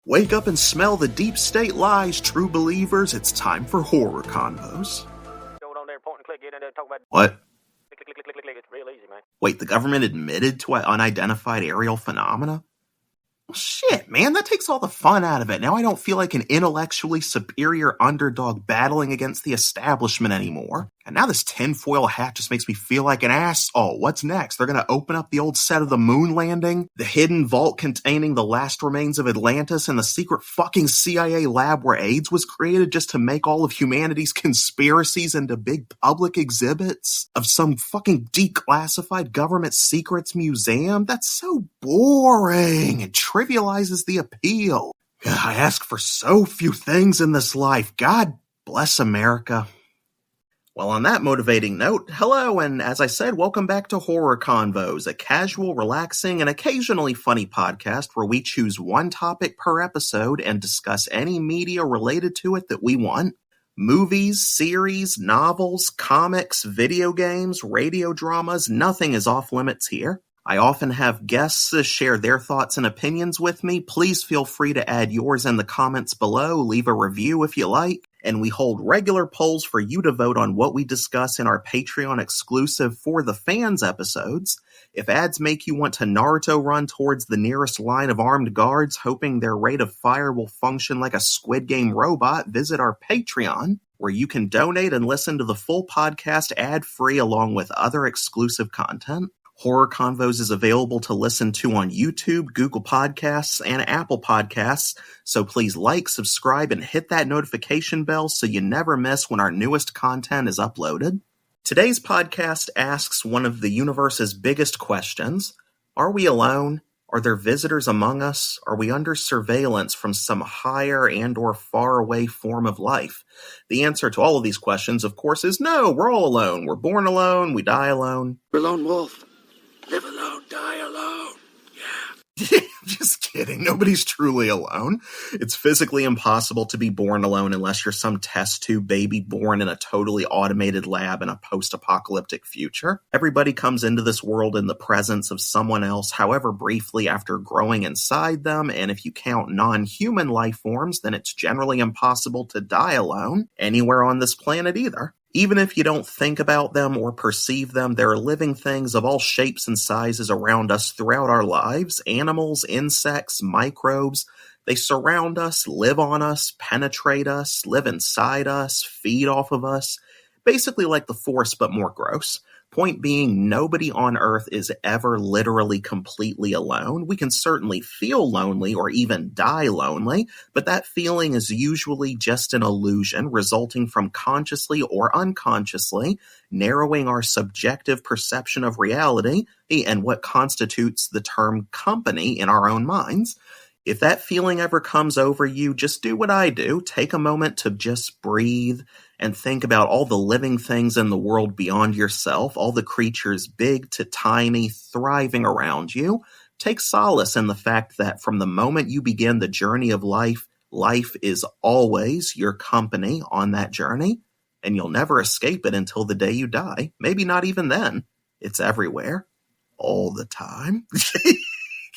Wake up and smell the deep state lies, true believers. It's time for horror convos. Go on there, point and click, get in there, talk about. What? Click. It's real easy, man. Wait, the government admitted to unidentified aerial phenomena? Well, shit, man, that takes all the fun out of it. Now I don't feel like an intellectually superior underdog battling against the establishment anymore. And now this tinfoil hat just makes me feel like an ass. Oh, what's next? They're gonna open up the old set of the moon landing? The hidden vault containing the last remains of Atlantis and the secret fucking CIA lab where AIDS was created just to make all of humanity's conspiracies into big public exhibits of some fucking declassified government secrets museum? That's so boring and trivializes the appeal. I ask for so few things in this life. God bless America. Well, on that motivating note, hello, and as I said, welcome back to Horror Convos, a casual, relaxing, and occasionally funny podcast where we choose one topic per episode and discuss any media related to it that we want. Movies, series, novels, comics, video games, radio dramas, nothing is off limits here. I often have guests share their thoughts and opinions with me. Please feel free to add yours in the comments below, leave a review if you like, and we hold regular polls for you to vote on what we discuss in our Patreon exclusive For the Fans episodes. If ads make you want to Naruto run towards the nearest line of armed guards, hoping their rate of fire will function like a Squid Game robot, visit our Patreon, where you can donate and listen to the full podcast ad-free along with other exclusive content. Horror Convos is available to listen to on YouTube, Google Podcasts, and Apple Podcasts, so please like, subscribe, and hit that notification bell so you never miss when our newest content is uploaded. Today's podcast asks one of the universe's biggest questions. Are we alone? Are there visitors among us? Are we under surveillance from some higher and/or far-away form of life? The answer to all of these questions, of course, is no, we're all alone. We're born alone, we die alone. We're lone wolf. Live alone, die alone. Yeah. Just kidding. Nobody's truly alone. It's physically impossible to be born alone unless you're some test tube baby born in a totally automated lab in a post-apocalyptic future. Everybody comes into this world in the presence of someone else, however briefly after growing inside them, and if you count non-human life forms, then it's generally impossible to die alone anywhere on this planet either. Even if you don't think about them or perceive them, there are living things of all shapes and sizes around us throughout our lives. Animals, insects, microbes. They surround us, live on us, penetrate us, live inside us, feed off of us. Basically like the Force, but more gross. Point being, nobody on Earth is ever literally completely alone. We can certainly feel lonely or even die lonely, but that feeling is usually just an illusion resulting from consciously or unconsciously narrowing our subjective perception of reality and what constitutes the term company in our own minds. If that feeling ever comes over you, just do what I do. Take a moment to just breathe and think about all the living things in the world beyond yourself, all the creatures big to tiny thriving around you. Take solace in the fact that from the moment you begin the journey of life, life is always your company on that journey, and you'll never escape it until the day you die. Maybe not even then. It's everywhere. All the time.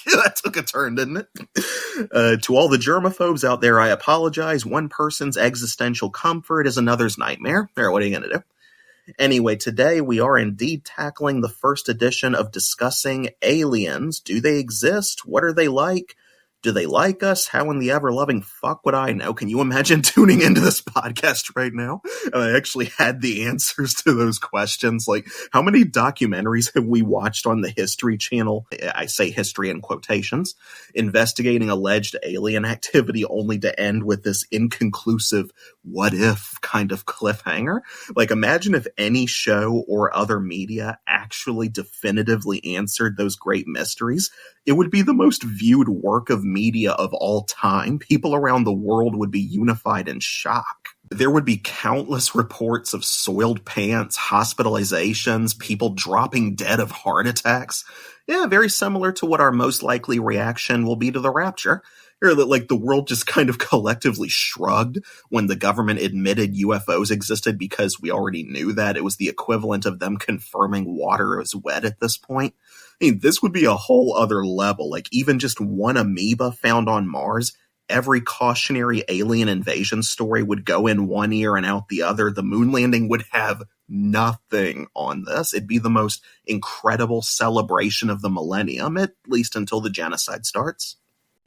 That took a turn, didn't it? To all the germaphobes out there, I apologize. One person's existential comfort is another's nightmare. There, what are you going to do? Anyway, today we are indeed tackling the first edition of discussing aliens. Do they exist? What are they like? Do they like us? How in the ever-loving fuck would I know? Can you imagine tuning into this podcast right now? And I actually had the answers to those questions. Like, how many documentaries have we watched on the History Channel? I say history in quotations, investigating alleged alien activity only to end with this inconclusive what if kind of cliffhanger. Like, imagine if any show or other media actually definitively answered those great mysteries. It would be the most viewed work of media of all time. People around the world would be unified in shock. There would be countless reports of soiled pants, hospitalizations, people dropping dead of heart attacks. Yeah, very similar to what our most likely reaction will be to the rapture. Or that, like, the world just kind of collectively shrugged when the government admitted UFOs existed because we already knew that. It was the equivalent of them confirming water is wet at this point. I mean, this would be a whole other level. Like, even just one amoeba found on Mars, every cautionary alien invasion story would go in one ear and out the other. The moon landing would have nothing on this. It'd be the most incredible celebration of the millennium, at least until the genocide starts.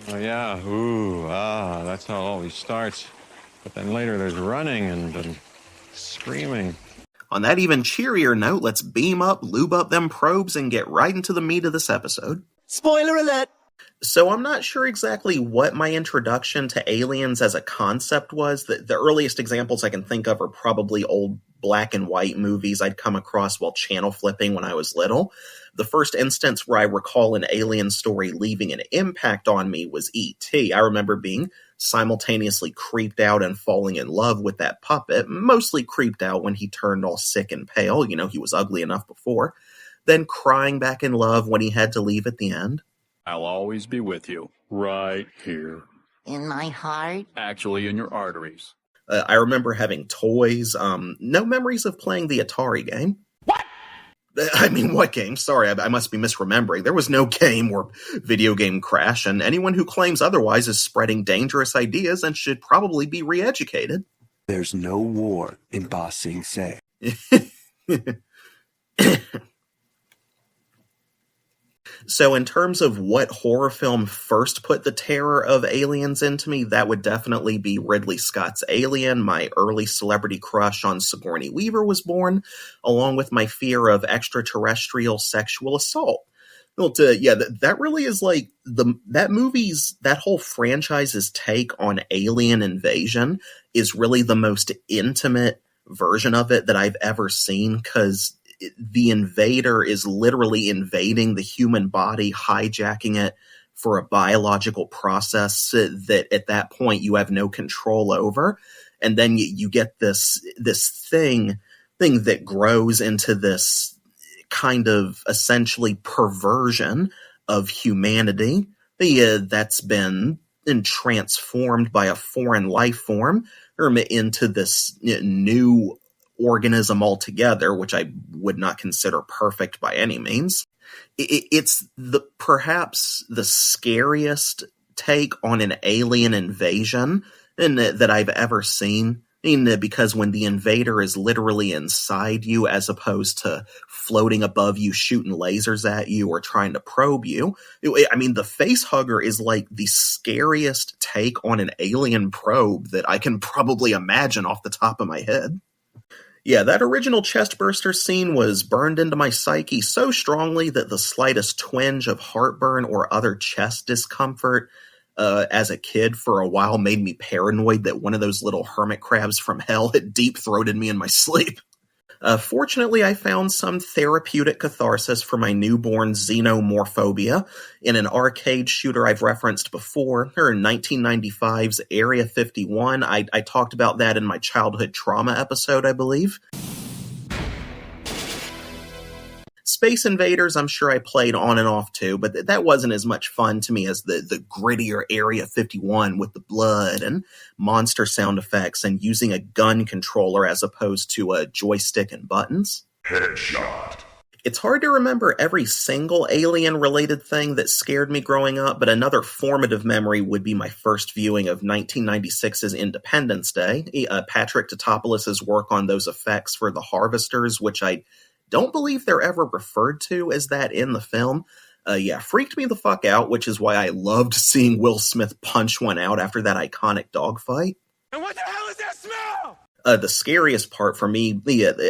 Oh, yeah. Ooh, that's how it always starts. But then later there's running and screaming. On that even cheerier note, let's beam up, lube up them probes, and get right into the meat of this episode. Spoiler alert! So I'm not sure exactly what my introduction to aliens as a concept was. The earliest examples I can think of are probably old black and white movies I'd come across while channel flipping when I was little. The first instance where I recall an alien story leaving an impact on me was E.T. I remember being simultaneously creeped out and falling in love with that puppet, mostly creeped out when he turned all sick and pale. You know, he was ugly enough before. Then crying back in love when he had to leave at the end. I'll always be with you, right here. In my heart? Actually, in your arteries. I remember having toys. No memories of playing the Atari game. What? I mean, what game? Sorry, I must be misremembering. There was no game or video game crash, and anyone who claims otherwise is spreading dangerous ideas and should probably be re-educated. There's no war in Ba Sing Se. So in terms of what horror film first put the terror of aliens into me, that would definitely be Ridley Scott's Alien. My early celebrity crush on Sigourney Weaver was born, along with my fear of extraterrestrial sexual assault. That really is like that whole franchise's take on alien invasion is really the most intimate version of it that I've ever seen, because the invader is literally invading the human body, hijacking it for a biological process that at that point you have no control over. And then you get this thing that grows into this kind of essentially perversion of humanity that's been transformed by a foreign life form into this new organism altogether, which I would not consider perfect by any means. It's perhaps the scariest take on an alien invasion that I've ever seen. Because when the invader is literally inside you as opposed to floating above you, shooting lasers at you or trying to probe you. I mean, the face hugger is like the scariest take on an alien probe that I can probably imagine off the top of my head. Yeah, that original chestburster scene was burned into my psyche so strongly that the slightest twinge of heartburn or other chest discomfort as a kid for a while made me paranoid that one of those little hermit crabs from hell had deep-throated me in my sleep. Fortunately, I found some therapeutic catharsis for my newborn xenomorphobia in an arcade shooter I've referenced before, or 1995's Area 51. I talked about that in my childhood trauma episode, I believe. Space Invaders, I'm sure I played on and off too, but that wasn't as much fun to me as the grittier Area 51 with the blood and monster sound effects and using a gun controller as opposed to a joystick and buttons. Headshot. It's hard to remember every single alien-related thing that scared me growing up, but another formative memory would be my first viewing of 1996's Independence Day, Patrick Tatopoulos' work on those effects for the Harvesters, which I don't believe they're ever referred to as that in the film. Freaked me the fuck out, which is why I loved seeing Will Smith punch one out after that iconic dogfight. And what the hell is that smell? The scariest part for me,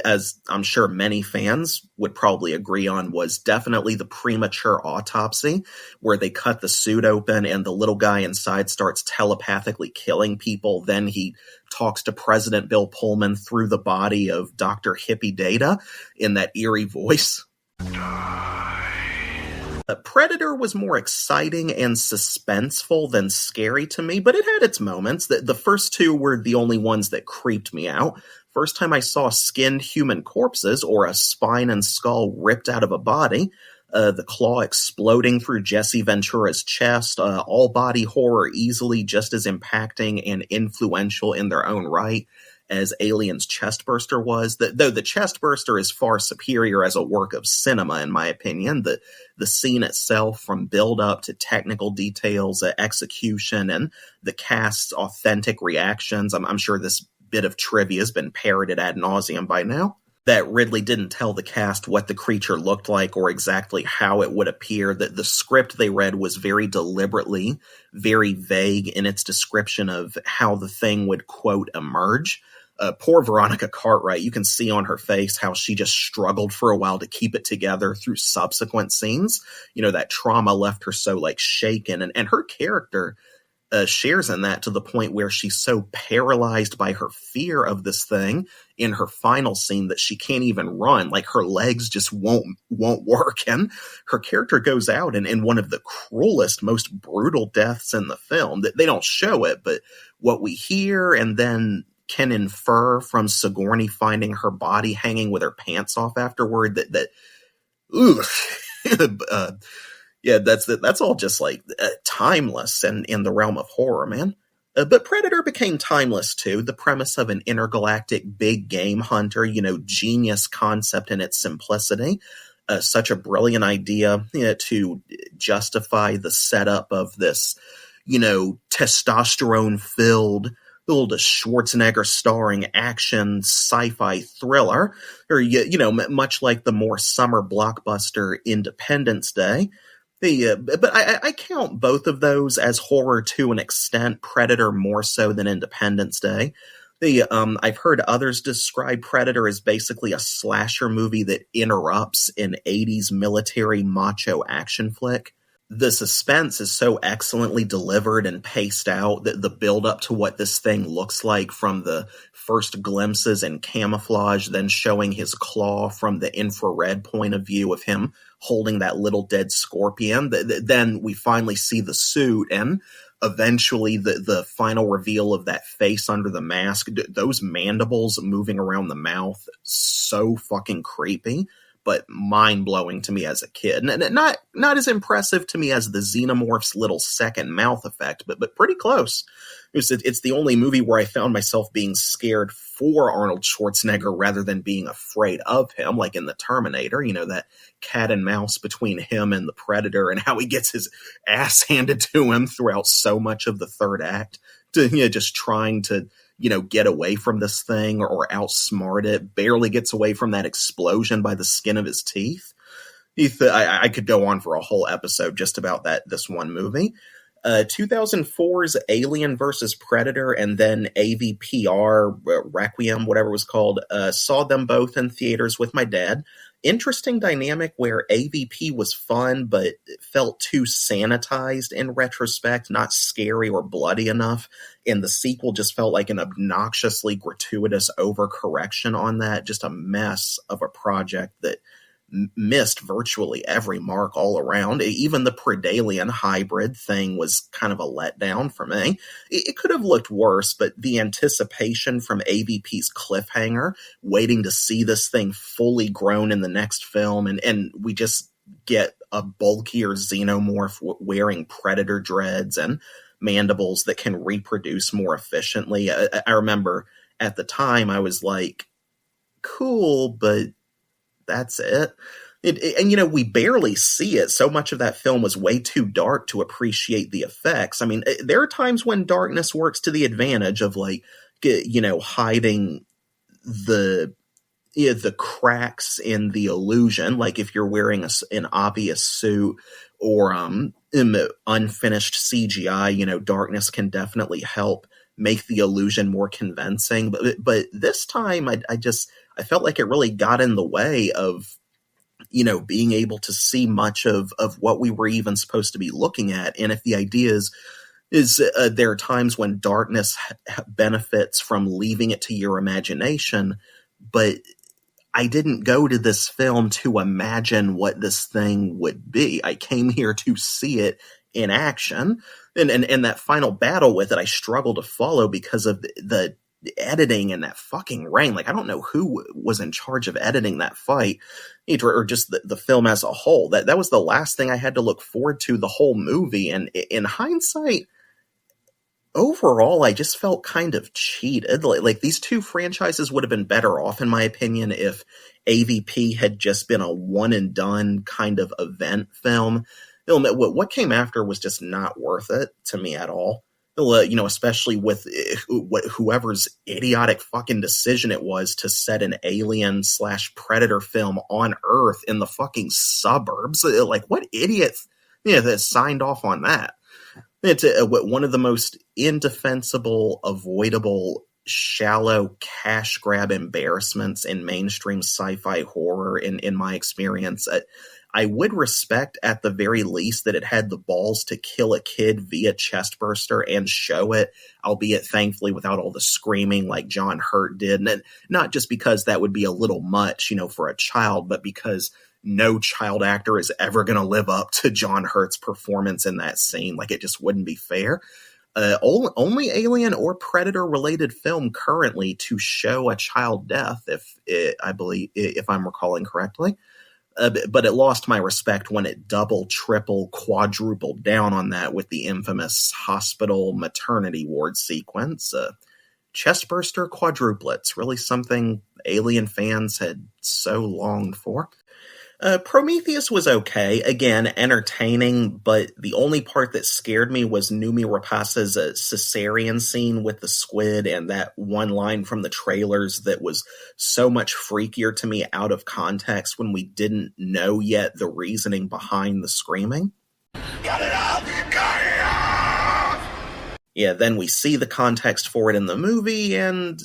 as I'm sure many fans would probably agree on, was definitely the premature autopsy, where they cut the suit open and the little guy inside starts telepathically killing people. Then he talks to President Bill Pullman through the body of Dr. Hippie Data in that eerie voice. Predator was more exciting and suspenseful than scary to me, but it had its moments. The first two were the only ones that creeped me out. First time I saw skinned human corpses, or a spine and skull ripped out of a body, the claw exploding through Jesse Ventura's chest, all body horror easily just as impacting and influential in their own right as Alien's Chestburster was. Though the Chestburster is far superior as a work of cinema, in my opinion. The scene itself, from build-up to technical details, execution, and the cast's authentic reactions. I'm sure this bit of trivia has been parroted ad nauseum by now. That Ridley didn't tell the cast what the creature looked like or exactly how it would appear. That the script they read was very deliberately very vague in its description of how the thing would, quote, emerge. Poor Veronica Cartwright, you can see on her face how she just struggled for a while to keep it together through subsequent scenes. That trauma left her so, shaken. And her character shares in that, to the point where she's so paralyzed by her fear of this thing in her final scene that she can't even run. Her legs just won't work. And her character goes out in one of the cruelest, most brutal deaths in the film. That they don't show it, but what we hear and then can infer from Sigourney finding her body hanging with her pants off afterward, yeah, that's all just timeless and in the realm of horror, man. But Predator became timeless too. The premise of an intergalactic big game hunter, genius concept in its simplicity. Such a brilliant idea to justify the setup of this, testosterone-filled, Schwarzenegger starring action sci-fi thriller, or much like the more summer blockbuster Independence Day. But I count both of those as horror to an extent. Predator more so than Independence Day. I've heard others describe Predator as basically a slasher movie that interrupts an 80s military macho action flick. The suspense is so excellently delivered and paced out that the build up to what this thing looks like, from the first glimpses and camouflage, then showing his claw from the infrared point of view of him holding that little dead scorpion. Then we finally see the suit, and eventually the final reveal of that face under the mask, those mandibles moving around the mouth, so fucking creepy. But mind-blowing to me as a kid. And not as impressive to me as the Xenomorph's little second mouth effect, but pretty close. It's the only movie where I found myself being scared for Arnold Schwarzenegger rather than being afraid of him, like in The Terminator. That cat and mouse between him and the Predator, and how he gets his ass handed to him throughout so much of the third act. Just trying to get away from this thing or outsmart it, barely gets away from that explosion by the skin of his teeth. I could go on for a whole episode just about this one movie. 2004's Alien vs. Predator, and then AVPR, Requiem, whatever it was called, saw them both in theaters with my dad. Interesting dynamic where AVP was fun, but it felt too sanitized in retrospect, not scary or bloody enough. And the sequel just felt like an obnoxiously gratuitous overcorrection on that. Just a mess of a project that missed virtually every mark all around. Even the Predalien hybrid thing was kind of a letdown for me. It could have looked worse, but the anticipation from AVP's cliffhanger, waiting to see this thing fully grown in the next film, and we just get a bulkier xenomorph wearing predator dreads and mandibles that can reproduce more efficiently. I remember at the time I was like, cool, but that's it. And we barely see it. So much of that film was way too dark to appreciate the effects. I mean, there are times when darkness works to the advantage of hiding the cracks in the illusion. Like if you're wearing an obvious suit or unfinished CGI, darkness can definitely help make the illusion more convincing. But this time I felt like it really got in the way of, being able to see much of what we were even supposed to be looking at. And if the idea is there are times when darkness benefits from leaving it to your imagination, but I didn't go to this film to imagine what this thing would be. I came here to see it in action. And that final battle with it, I struggle to follow because of the editing and that fucking rain. I don't know who was in charge of editing that fight, or just the film as a whole. That was the last thing I had to look forward to the whole movie. And in hindsight, overall, I just felt kind of cheated. Like these two franchises would have been better off, in my opinion, if AVP had just been a one and done kind of event film. What came after was just not worth it to me at all. Especially with whoever's idiotic fucking decision it was to set an alien/predator film on Earth in the fucking suburbs. Like, what idiot, that signed off on that? It's one of the most indefensible, avoidable, shallow cash grab embarrassments in mainstream sci-fi horror in my experience. I would respect at the very least that it had the balls to kill a kid via chestburster and show it, albeit thankfully without all the screaming like Gerhart did. And not just because that would be a little much, for a child, but because no child actor is ever going to live up to Gerhart's performance in that scene. Like, it just wouldn't be fair. Only alien or predator related film currently to show a child death, if I'm recalling correctly. But it lost my respect when it double, triple, quadrupled down on that with the infamous hospital maternity ward sequence. Chestburster quadruplets, really something Alien fans had so longed for. Prometheus was okay, again, entertaining, but the only part that scared me was Noomi Rapace's cesarean scene with the squid and that one line from the trailers that was so much freakier to me out of context when we didn't know yet the reasoning behind the screaming. Cut it off! Cut it off! Yeah, then we see the context for it in the movie, and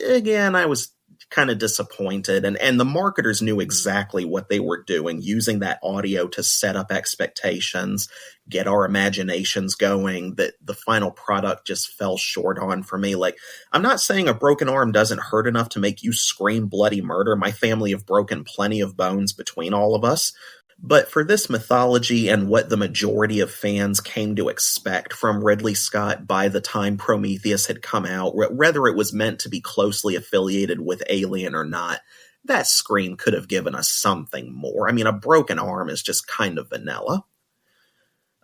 again, I was kind of disappointed, and the marketers knew exactly what they were doing, using that audio to set up expectations, get our imaginations going. That the final product just fell short on for me. Like, I'm not saying a broken arm doesn't hurt enough to make you scream bloody murder. My family have broken plenty of bones between all of us. But for this mythology and what the majority of fans came to expect from Ridley Scott by the time Prometheus had come out, whether it was meant to be closely affiliated with Alien or not, that scream could have given us something more. I mean, a broken arm is just kind of vanilla.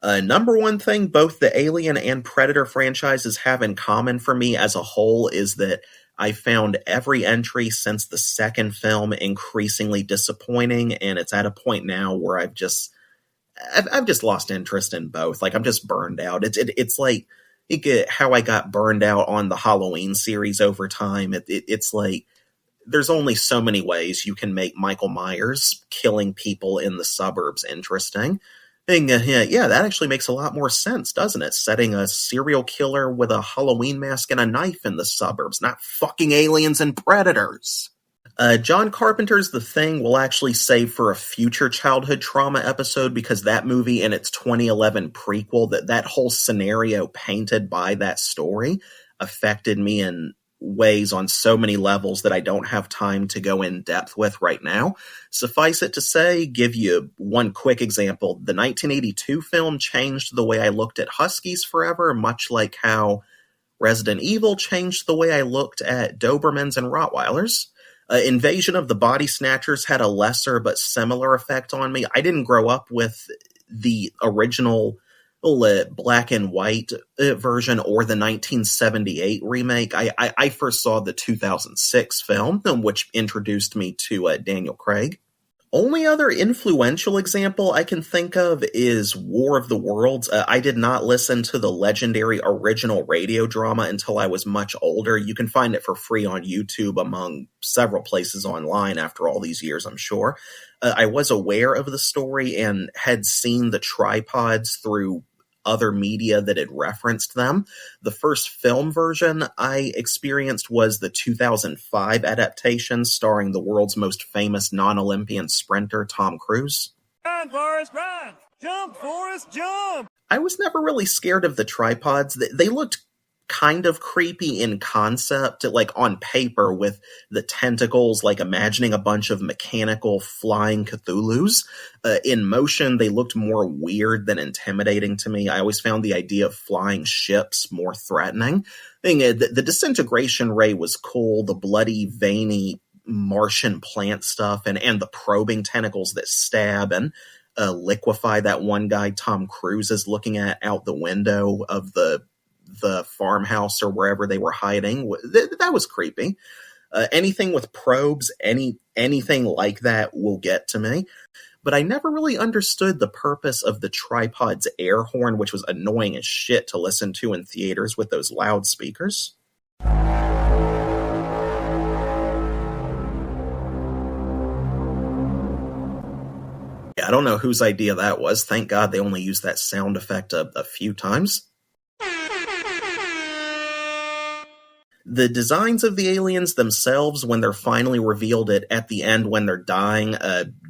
Number one thing both the Alien and Predator franchises have in common for me as a whole is that I found every entry since the second film increasingly disappointing, and it's at a point now where I've just lost interest in both. Like, I'm just burned out. It's like how I got burned out on the Halloween series over time. It's like there's only so many ways you can make Michael Myers killing people in the suburbs interesting. And yeah, that actually makes a lot more sense, doesn't it? Setting a serial killer with a Halloween mask and a knife in the suburbs, not fucking aliens and predators. John Carpenter's The Thing will actually save for a future childhood trauma episode, because that movie and its 2011 prequel, that whole scenario painted by that story affected me in ways on so many levels that I don't have time to go in depth with right now. Suffice it to say, give you one quick example. The 1982 film changed the way I looked at Huskies forever, much like how Resident Evil changed the way I looked at Dobermans and Rottweilers. Invasion of the Body Snatchers had a lesser but similar effect on me. I didn't grow up with the original black and white version or the 1978 remake. I first saw the 2006 film, which introduced me to Daniel Craig. Only other influential example I can think of is War of the Worlds. I did not listen to the legendary original radio drama until I was much older. You can find it for free on YouTube among several places online after all these years, I'm sure. I was aware of the story and had seen the tripods through other media that had referenced them. The first film version I experienced was the 2005 adaptation starring the world's most famous non-Olympian sprinter, Tom Cruise. Run, Forrest, run! Jump, Forrest, jump! I was never really scared of the tripods. They looked kind of creepy in concept, like on paper with the tentacles, like imagining a bunch of mechanical flying Cthulhus. In motion, they looked more weird than intimidating to me. I always found the idea of flying ships more threatening. The disintegration ray was cool, the bloody, veiny Martian plant stuff, and the probing tentacles that stab and liquefy that one guy Tom Cruise is looking at out the window of the the farmhouse or wherever they were hiding. That was creepy. Anything with probes, anything like that will get to me. But I never really understood the purpose of the tripod's air horn, which was annoying as shit to listen to in theaters with those loudspeakers. Yeah, I don't know whose idea that was. Thank God they only used that sound effect a few times. The designs of the aliens themselves, when they're finally revealed at the end when they're dying,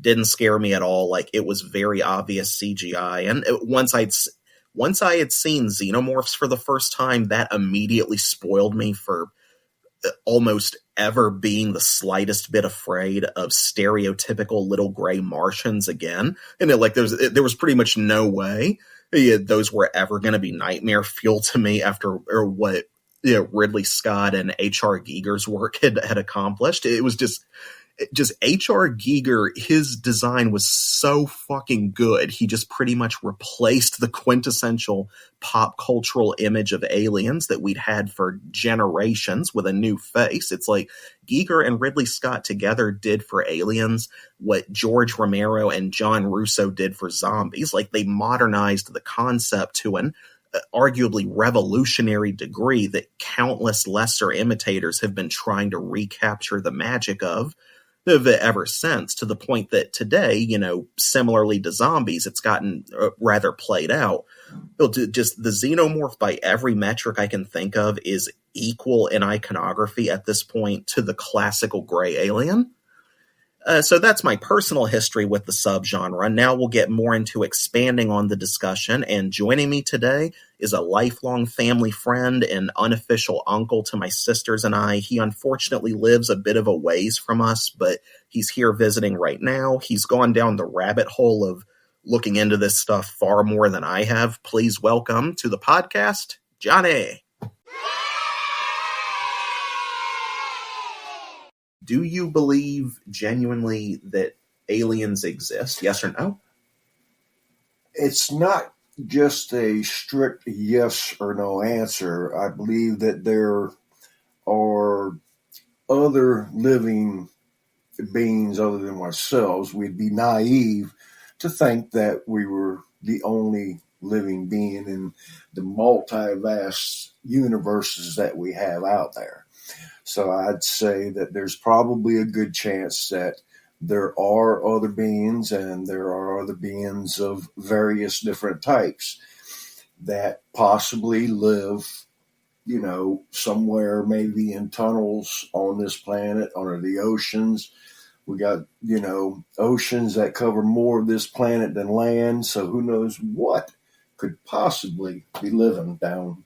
didn't scare me at all. Like, it was very obvious CGI. And once I had seen xenomorphs for the first time, that immediately spoiled me for almost ever being the slightest bit afraid of stereotypical little gray Martians again. And there was pretty much no way those were ever going to be nightmare fuel to me after or what Ridley Scott and H.R. Giger's work had accomplished. It was just H.R. Giger, his design was so fucking good. He just pretty much replaced the quintessential pop cultural image of aliens that we'd had for generations with a new face. It's like Giger and Ridley Scott together did for aliens what George Romero and John Russo did for zombies. Like, they modernized the concept to an arguably revolutionary degree that countless lesser imitators have been trying to recapture the magic of ever since, to the point that today, similarly to zombies, it's gotten rather played out. Just the xenomorph, by every metric I can think of, is equal in iconography at this point to the classical gray alien. So that's my personal history with the subgenre. Now we'll get more into expanding on the discussion, and joining me today is a lifelong family friend and unofficial uncle to my sisters and I. He unfortunately lives a bit of a ways from us, but he's here visiting right now. He's gone down the rabbit hole of looking into this stuff far more than I have. Please welcome to the podcast, Johnny. Do you believe genuinely that aliens exist? Yes or no? It's not just a strict yes or no answer. I believe that there are other living beings other than ourselves. We'd be naive to think that we were the only living being in the multi-vast universes that we have out there. So I'd say that there's probably a good chance that there are other beings, and there are other beings of various different types that possibly live, somewhere maybe in tunnels on this planet, under the oceans. We got, oceans that cover more of this planet than land. So who knows what could possibly be living down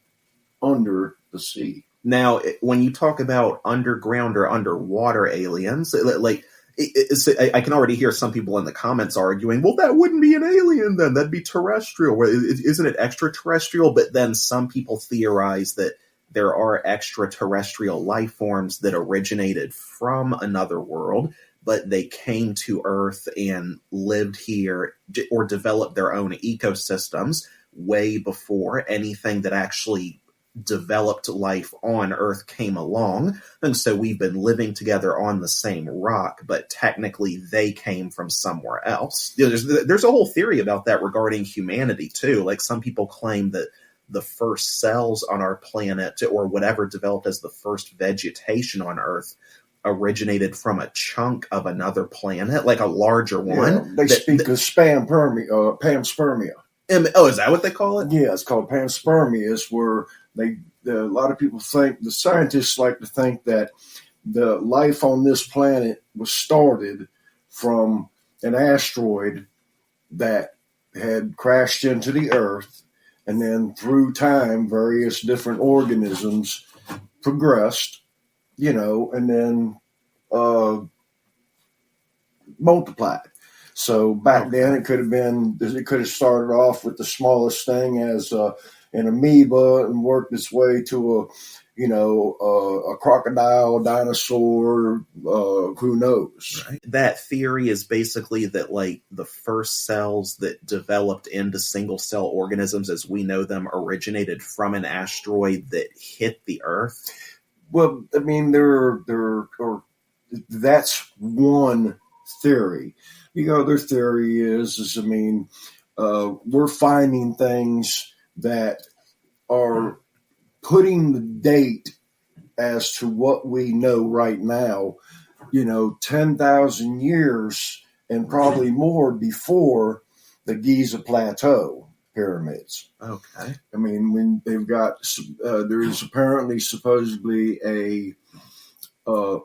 under the sea. Now, when you talk about underground or underwater aliens, I can already hear some people in the comments arguing, well, that wouldn't be an alien then, that'd be terrestrial. Isn't it extraterrestrial? But then some people theorize that there are extraterrestrial life forms that originated from another world, but they came to Earth and lived here or developed their own ecosystems way before anything that actually developed life on Earth came along. And so we've been living together on the same rock, but technically they came from somewhere else. There's a whole theory about that regarding humanity too. Like, some people claim that the first cells on our planet, or whatever developed as the first vegetation on Earth, originated from a chunk of another planet, like a larger one. Yeah, they speak of panspermia. Oh, is that what they call it? Yeah, it's called panspermia. It's where a lot of people think, the scientists like to think that the life on this planet was started from an asteroid that had crashed into the Earth, and then through time, various different organisms progressed, and then multiplied. So back then, it could have started off with the smallest thing as an amoeba and worked its way to a crocodile, dinosaur, who knows? Right. That theory is basically that, like, the first cells that developed into single cell organisms as we know them originated from an asteroid that hit the Earth. Well, I mean, that's one theory. The other theory is we're finding things that are putting the date as to what we know right now, 10,000 years and probably more before the Giza Plateau pyramids. Okay. I mean, when they've got, there's apparently supposedly a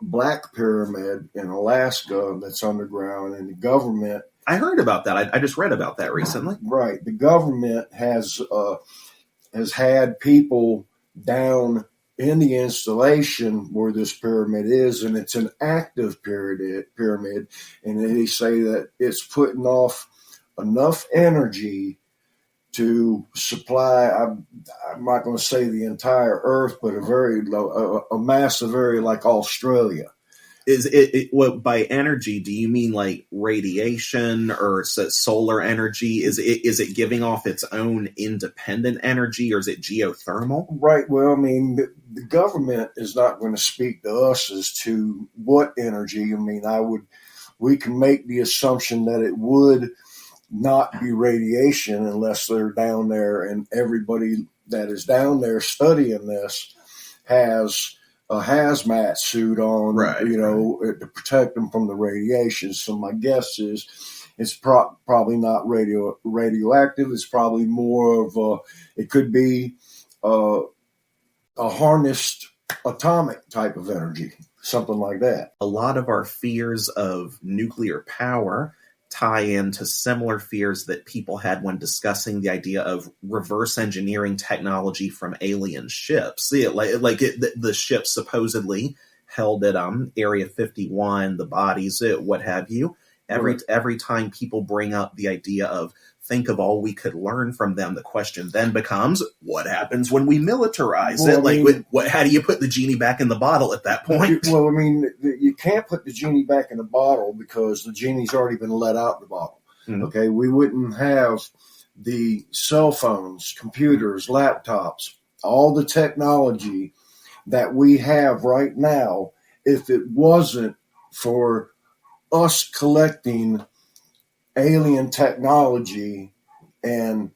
black pyramid in Alaska that's underground, and the government. I heard about that. I just read about that recently. Right. The government has had people down in the installation where this pyramid is, and it's an active pyramid, and they say that it's putting off enough energy to supply, I'm not going to say the entire Earth, but a massive area like Australia. Is it what by energy? Do you mean like radiation or solar energy? Is it giving off its own independent energy, or is it geothermal? Right. Well, I mean, the government is not going to speak to us as to what energy. I mean, we can make the assumption that it would not be radiation unless they're down there, and everybody that is down there studying this has a hazmat suit on, right, to protect them from the radiation. So my guess is it's probably not radioactive. It's probably more of it could be a harnessed atomic type of energy, something like that. A lot of our fears of nuclear power tie into similar fears that people had when discussing the idea of reverse engineering technology from alien ships. The ships supposedly held at Area 51, the bodies, what have you. Every time people bring up the idea of think of all we could learn from them, the question then becomes, what happens when we militarize it? How do you put the genie back in the bottle at that point? Well, I mean, you can't put the genie back in the bottle because the genie's already been let out the bottle. Mm-hmm. Okay, we wouldn't have the cell phones, computers, laptops, all the technology that we have right now if it wasn't for us collecting alien technology and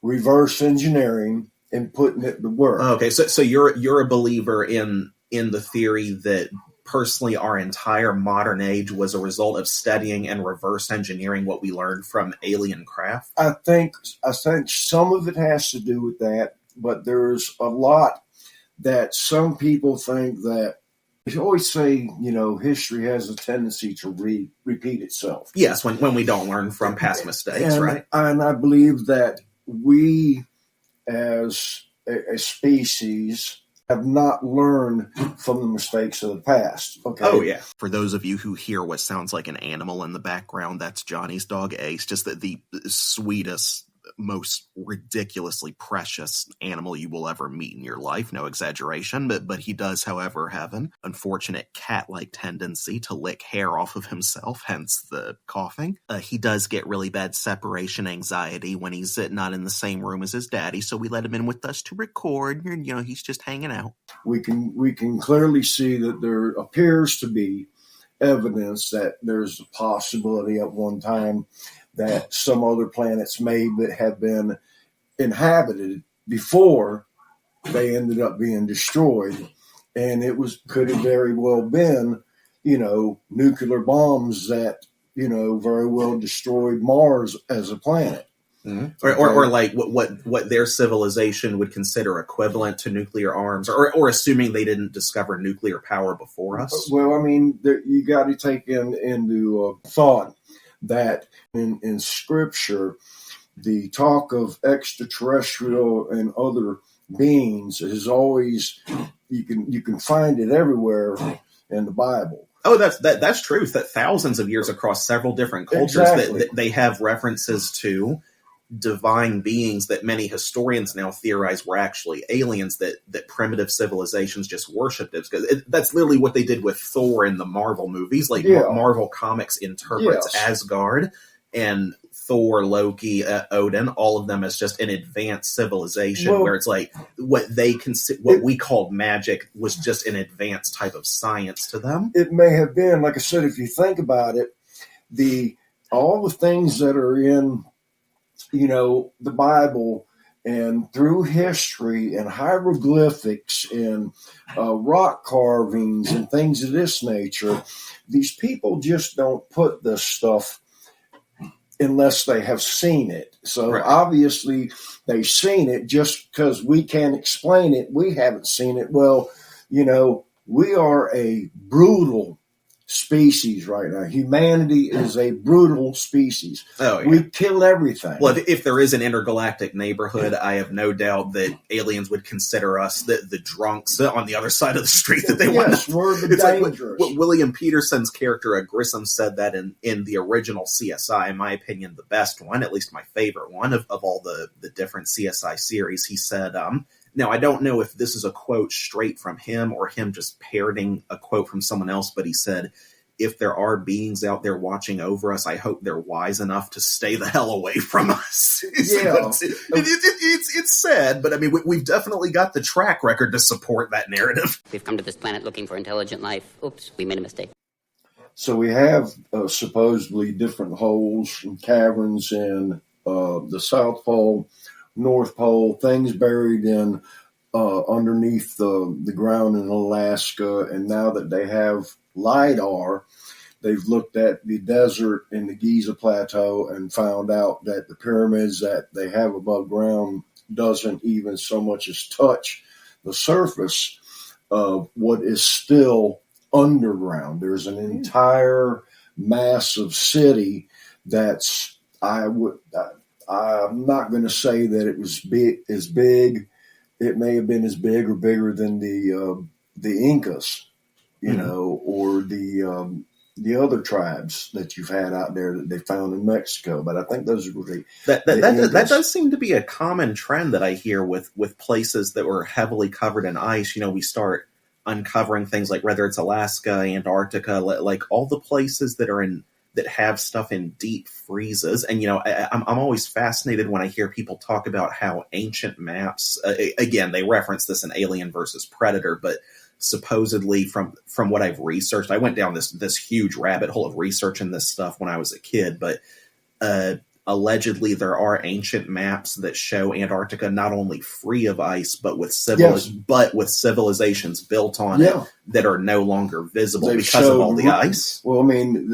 reverse engineering and putting it to work. Okay, so you're a believer in the theory that personally our entire modern age was a result of studying and reverse engineering what we learned from alien craft? I think some of it has to do with that, but there's a lot that some people think that. You always say, history has a tendency to repeat itself. Yes, when we don't learn from past mistakes, right? And I believe that we, as a species, have not learned from the mistakes of the past. Okay. Oh, yeah. For those of you who hear what sounds like an animal in the background, that's Johnny's dog, Ace, just the sweetest, most ridiculously precious animal you will ever meet in your life. No exaggeration, but he does, however, have an unfortunate cat-like tendency to lick hair off of himself, hence the coughing. He does get really bad separation anxiety when he's not in the same room as his daddy, so we let him in with us to record, and he's just hanging out. We can clearly see that there appears to be evidence that there's a possibility at one time that some other planets may have been inhabited before they ended up being destroyed. And could have very well been, nuclear bombs that, very well destroyed Mars as a planet. Mm-hmm. Or like what their civilization would consider equivalent to nuclear arms, or assuming they didn't discover nuclear power before us. Well, I mean, you got to take into thought that in Scripture, the talk of extraterrestrial and other beings is always you can find it everywhere in the Bible. Oh, that's truth. That thousands of years across several different cultures, exactly. that they have references to divine beings that many historians now theorize were actually aliens that primitive civilizations just worshipped it. Because that's literally what they did with Thor in the Marvel movies. Like Marvel Comics interprets Asgard and Thor, Loki, Odin, all of them as just an advanced civilization, where it's like what they what we called magic was just an advanced type of science to them. It may have been, like I said, if you think about it, all the things that are in, the Bible and through history and hieroglyphics and rock carvings and things of this nature, these people just don't put this stuff unless they have seen it. So obviously they've seen it. Just because we can't explain it, we haven't seen it. Well, we are a brutal species right now. Humanity is a brutal species. Oh, yeah. We kill everything. Well, if there is an intergalactic neighborhood, I have no doubt that aliens would consider us the drunks on the other side of the street that they want. We're the dangerous. Like William Peterson's character Grissom said that in the original CSI, in my opinion, the best one, at least my favorite one of all the different CSI series. He said, now, I don't know if this is a quote straight from him or him just parroting a quote from someone else, but he said, if there are beings out there watching over us, I hope they're wise enough to stay the hell away from us. Yeah. It's sad, but I mean, we've definitely got the track record to support that narrative. We've come to this planet looking for intelligent life. Oops, we made a mistake. So we have supposedly different holes and caverns in the South Pole, North Pole, things buried in underneath the ground in Alaska. And now that they have LIDAR, they've looked at the desert in the Giza Plateau and found out that the pyramids that they have above ground doesn't even so much as touch the surface of what is still underground. There's an entire massive city that's, I'm not going to say that it was as big. It may have been as big or bigger than the Incas, or the other tribes that you've had out there that they found in Mexico. But I think those were that does seem to be a common trend that I hear with places that were heavily covered in ice. We start uncovering things like whether it's Alaska, Antarctica, like all the places that have stuff in deep freezes. And, I'm always fascinated when I hear people talk about how ancient maps, again, they reference this in Alien versus Predator, but supposedly from what I've researched, I went down this huge rabbit hole of researching this stuff when I was a kid, but allegedly there are ancient maps that show Antarctica not only free of ice, but with civilizations built on it that are no longer visible because of all the ice. Well, I mean,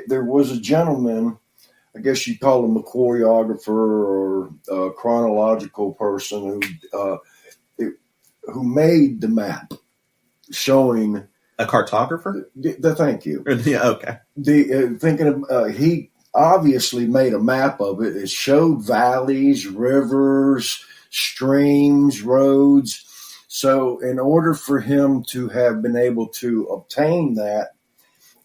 there was a gentleman, I guess you'd call him a choreographer or a chronological person who made the map showing. A cartographer? Thank you. Yeah, okay. He obviously made a map of it. It showed valleys, rivers, streams, roads. So in order for him to have been able to obtain that,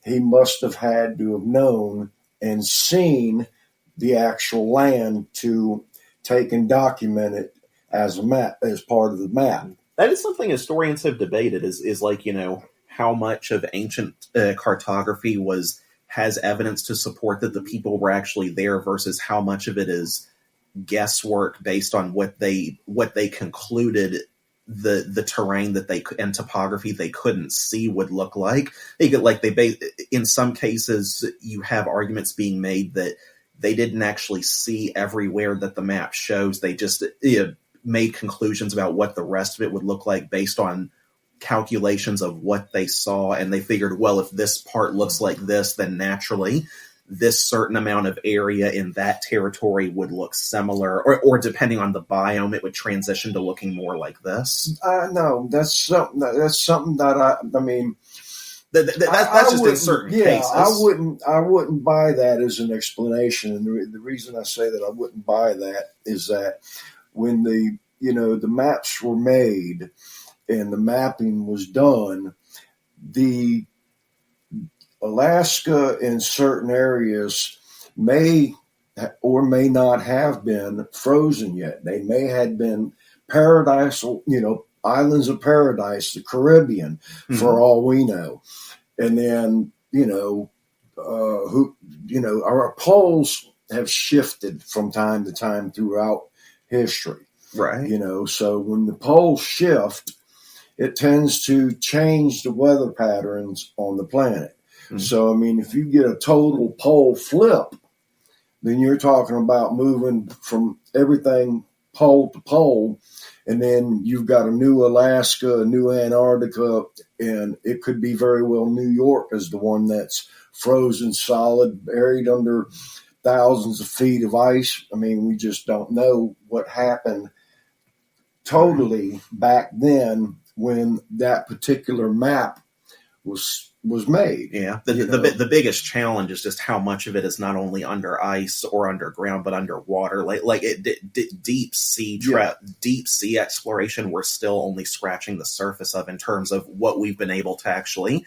he must have had to have known and seen the actual land to take and document it as a map, as part of the map. That is something historians have debated is like, how much of ancient cartography has evidence to support that the people were actually there versus how much of it is guesswork based on what they concluded the terrain and topography they couldn't see would look like. In some cases you have arguments being made that they didn't actually see everywhere that the map shows. They just made conclusions about what the rest of it would look like based on calculations of what they saw, and they figured, well, if this part looks like this, then naturally this certain amount of area in that territory would look similar, or depending on the biome, it would transition to looking more like this. No, that's something that I mean, that's just in certain cases. I wouldn't buy that as an explanation, and the reason I say that I wouldn't buy that is that when the maps were made and the mapping was done, the Alaska in certain areas may or may not have been frozen yet. They may have been paradise, islands of paradise, the Caribbean, for all we know. And then, our poles have shifted from time to time throughout history. Right. So when the poles shift, it tends to change the weather patterns on the planet. So, if you get a total pole flip, then you're talking about moving from everything pole to pole, and then you've got a new Alaska, a new Antarctica, and it could be very well New York as the one that's frozen solid, buried under thousands of feet of ice. We just don't know what happened totally back then when that particular map was made. Yeah. The biggest challenge is just how much of it is not only under ice or underground, but underwater. Deep sea exploration, we're still only scratching the surface of in terms of what we've been able to actually,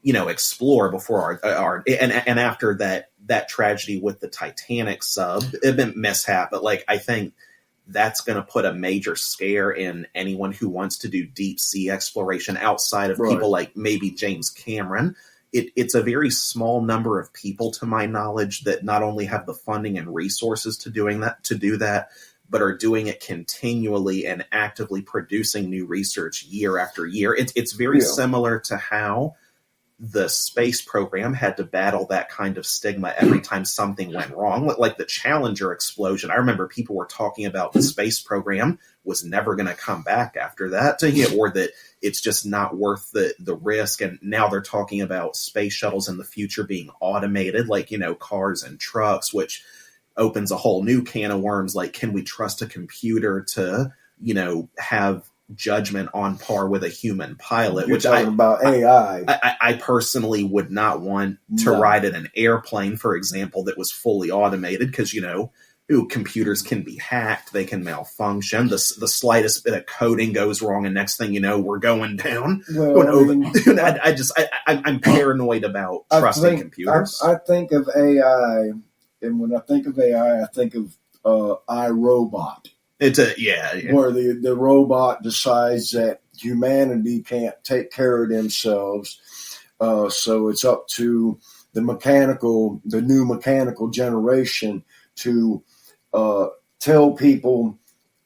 explore before our and after that tragedy with the Titanic sub, it been mishap. But I think that's going to put a major scare in anyone who wants to do deep sea exploration outside of people like maybe James Cameron. It's a very small number of people, to my knowledge, that not only have the funding and resources to do that, but are doing it continually and actively producing new research year after year. It's very similar to how the space program had to battle that kind of stigma every time something went wrong. Like the Challenger explosion. I remember people were talking about the space program was never going to come back after that, or that it's just not worth the risk. And now they're talking about space shuttles in the future being automated, cars and trucks, which opens a whole new can of worms. Can we trust a computer to, have judgment on par with a human pilot? You're talking about AI. I personally would not want to ride in an airplane, for example, that was fully automated, because computers can be hacked, they can malfunction, the slightest bit of coding goes wrong, and next thing you know, we're going down. I'm paranoid about trusting computers. I think of AI, and when I think of AI, I think of iRobot. Where the robot decides that humanity can't take care of themselves, so it's up to the new mechanical generation to tell people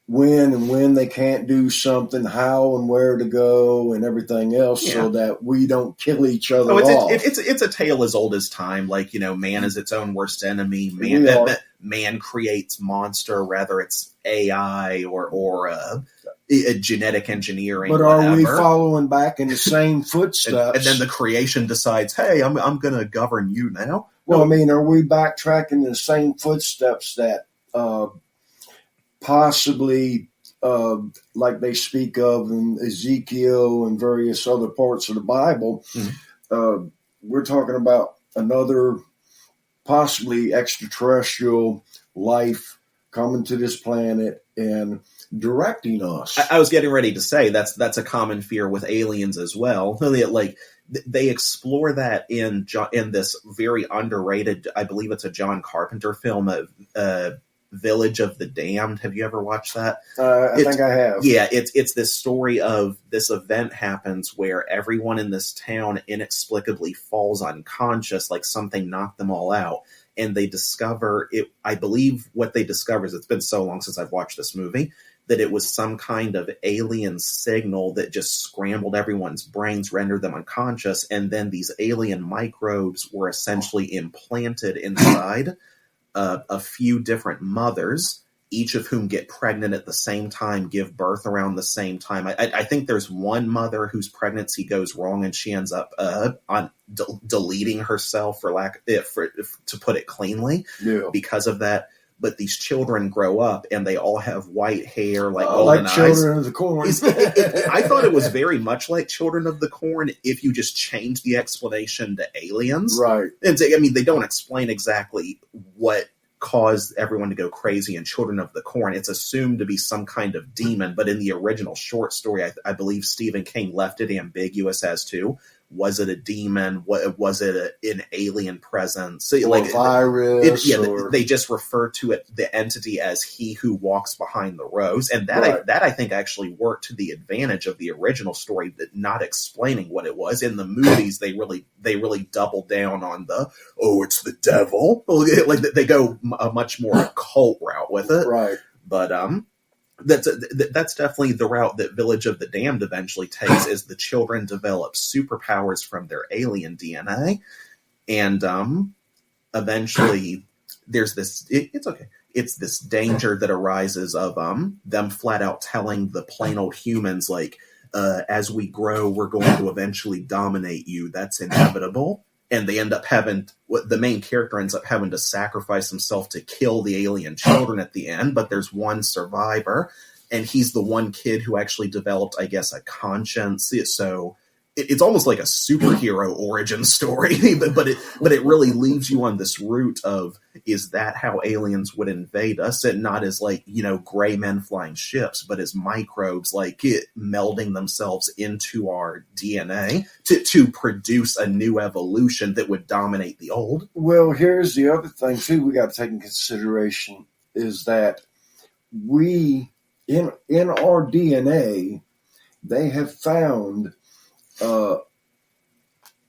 when they can't do something, how and where to go, and everything else, so that we don't kill each other off. It's a tale as old as time. Man is its own worst enemy. Man creates monster, whether it's AI or a genetic engineering. But are we following back in the same footsteps? and then the creation decides, hey, I'm going to govern you now. Well, are we backtracking in the same footsteps that possibly, like they speak of in Ezekiel and various other parts of the Bible, we're talking about another possibly extraterrestrial life coming to this planet and directing us. I was getting ready to say that's a common fear with aliens as well. They explore that in this very underrated, I believe it's a John Carpenter film, Village of the Damned. Have you ever watched that? I think I have. Yeah, it's this story of this event happens where everyone in this town inexplicably falls unconscious, like something knocked them all out. And they discover it. I believe what they discover is, it's been so long since I've watched this movie, that it was some kind of alien signal that just scrambled everyone's brains, rendered them unconscious. And then these alien microbes were essentially implanted inside a few different mothers, each of whom get pregnant at the same time, give birth around the same time. I think there's one mother whose pregnancy goes wrong and she ends up deleting herself, to put it cleanly, because of that. But these children grow up and they all have white hair, golden eyes. Children of the Corn. I thought it was very much like Children of the Corn if you just change the explanation to aliens. Right. And they don't explain exactly what caused everyone to go crazy in Children of the Corn. It's assumed to be some kind of demon, but in the original short story, I believe Stephen King left it ambiguous as to was it a demon? Was it an alien presence? So, or virus? They just refer to it, the entity, as he who walks behind the rose, and that Right. I think actually worked to the advantage of the original story, that not explaining what it was. In the movies, they really double down on it's the devil. Like they go a much more occult route with it, Right. But that's definitely the route that Village of the Damned eventually takes, is the children develop superpowers from their alien DNA. And eventually there's this, it's okay. It's this danger that arises of them flat out telling the plain old humans, like, as we grow, we're going to eventually dominate you. That's inevitable. And they end up the main character ends up having to sacrifice himself to kill the alien children at the end, but there's one survivor, and he's the one kid who actually developed, I guess, a conscience. So it's almost like a superhero origin story, but it really leaves you on this route of, is that how aliens would invade us? And not as like, gray men flying ships, but as microbes, like melding themselves into our DNA to produce a new evolution that would dominate the old. Well, here's the other thing too we got to take in consideration, is that we in our DNA, they have found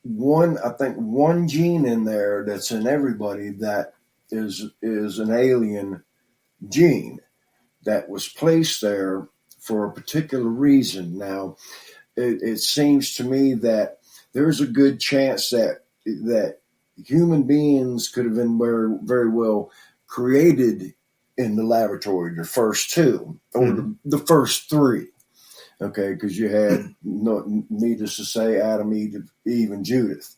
one gene in there that's in everybody that is an alien gene that was placed there for a particular reason. Now, it seems to me that there's a good chance that human beings could have been very, very well created in the laboratory, the first two, or the first three. Okay, because you had, needless to say, Adam, Eve, and Judith.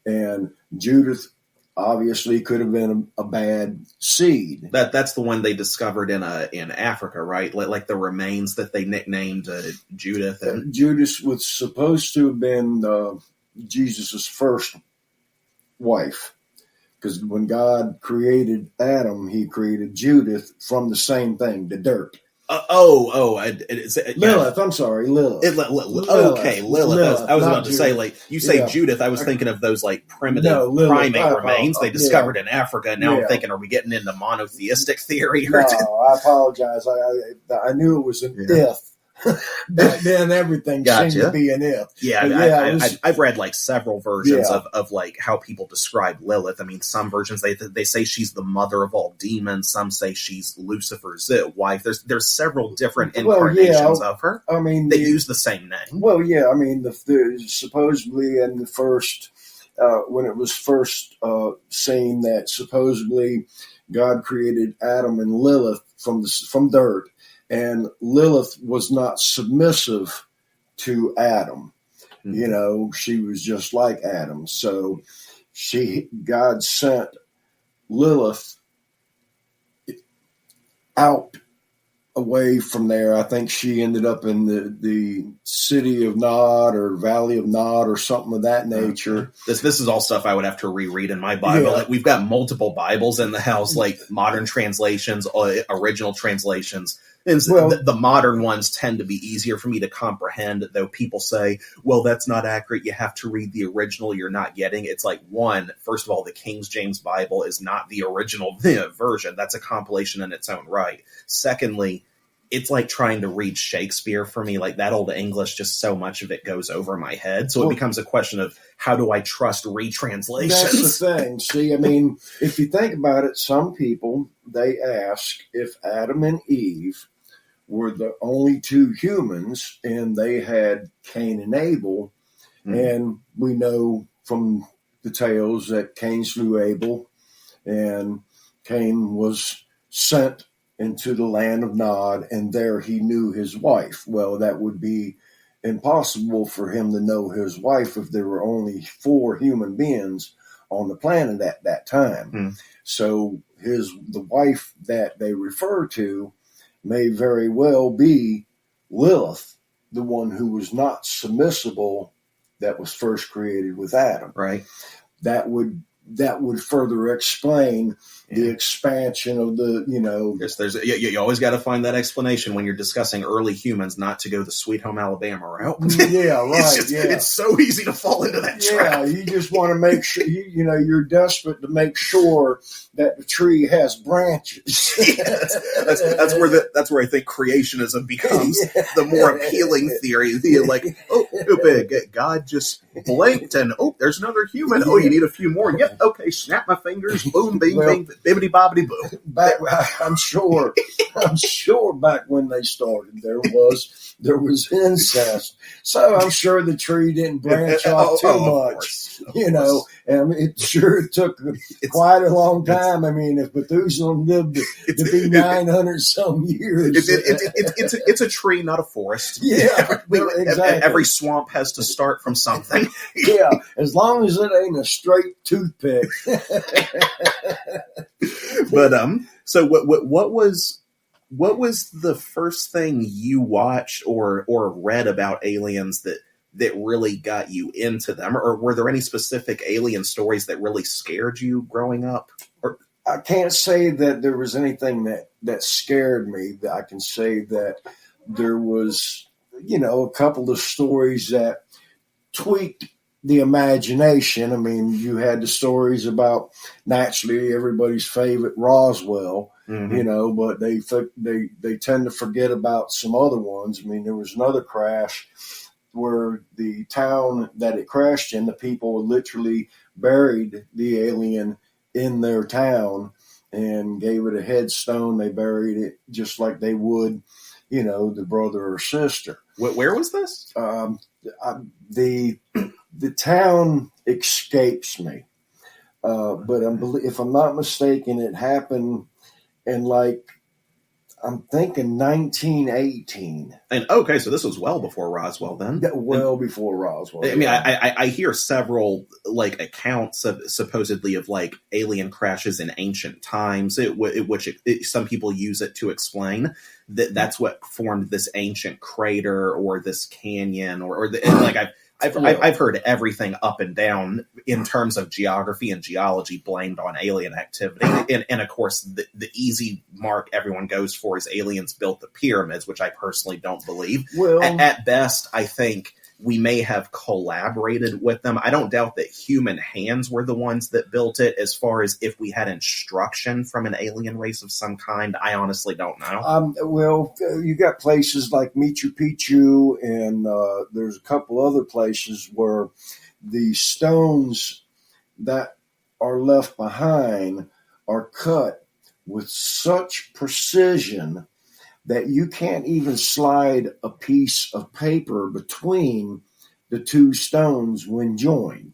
And Judith obviously could have been a bad seed. That's the one they discovered in Africa, right? Like the remains that they nicknamed Judith. And Judith was supposed to have been Jesus' first wife. Because when God created Adam, he created Judith from the same thing, the dirt. Lilith. I'm sorry, Lilith. Okay, Lilith. I was about to say, like, you say Judith, I was thinking of those, like, primitive primate remains they discovered in Africa. Now I'm thinking, are we getting into monotheistic theory? No, I apologize. I knew it was an if. Back then, everything seemed to be an if. Yeah, I've read like several versions of like how people describe Lilith. I mean, some versions they say she's the mother of all demons. Some say she's Lucifer's wife. There's several different incarnations of her. I mean, they use the same name. Well, yeah. I mean, supposedly in the first when it was first seen that supposedly God created Adam and Lilith from dirt. And Lilith was not submissive to Adam. Mm-hmm. She was just like Adam. So God sent Lilith out away from there. I think she ended up in the city of Nod or Valley of Nod or something of that nature. This is all stuff I would have to reread in my Bible. Like, we've got multiple Bibles in the house, like modern translations, original translations. And the modern ones tend to be easier for me to comprehend, though people say, well, that's not accurate. You have to read the original. You're not getting it. It's like, first of all, the King James Bible is not the original version. That's a compilation in its own right. Secondly, it's like trying to read Shakespeare for me. Like, that old English, just so much of it goes over my head. So it becomes a question of, how do I trust retranslations? That's the thing. See, I mean, if you think about it, some people, they ask if Adam and Eve were the only two humans, and they had Cain and Abel. Mm-hmm. And we know from the tales that Cain slew Abel, and Cain was sent into the land of Nod, and there he knew his wife. Well, that would be impossible for him to know his wife if there were only 4 human beings on the planet at that time. Mm-hmm. So the wife that they refer to may very well be Lilith, the one who was not submissible, that was first created with Adam. Right. That would that would further explain the expansion of the, Yes, you always got to find that explanation when you're discussing early humans, not to go the Sweet Home Alabama route. Yeah, right. It's so easy to fall into that trap. Yeah, you just want to make sure, you're desperate to make sure that the tree has branches. That's where I think creationism becomes the more appealing theory. God just blinked and there's another human. Oh, you need a few more. Yep, okay, snap my fingers, boom, bing, bing, bibbity bobbity boom. I'm sure back when they started there was incest, so I'm sure the tree didn't branch off too much, and it sure took quite a long time. I mean, if Methuselah lived to be 900 some years, it's a tree, not a forest. Yeah, exactly. Every swamp has to start from something. Yeah, as long as it ain't a straight toothpick. But so what was the first thing you watched or read about aliens that really got you into them, or were there any specific alien stories that really scared you growing up? Or I can't say that there was anything that scared me. I can say that there was, a couple of stories that tweaked the imagination. I mean, you had the stories about naturally everybody's favorite Roswell, but they tend to forget about some other ones. I mean, there was another crash where the town that it crashed in, the people literally buried the alien in their town and gave it a headstone. They buried it just like they would, the brother or sister. Where was this? The town escapes me, but if I'm not mistaken, it happened in I'm thinking 1918. And okay, so this was well before Roswell then. Before Roswell. I mean, I hear several accounts of supposedly of alien crashes in ancient times, which some people use it to explain that's what formed this ancient crater or this canyon I've heard everything up and down in terms of geography and geology blamed on alien activity. And of course, the easy mark everyone goes for is aliens built the pyramids, which I personally don't believe. Well, at best, I think we may have collaborated with them. I don't doubt that human hands were the ones that built it. As far as if we had instruction from an alien race of some kind, I honestly don't know. You got places like Machu Picchu, and there's a couple other places where the stones that are left behind are cut with such precision that you can't even slide a piece of paper between the two stones when joined.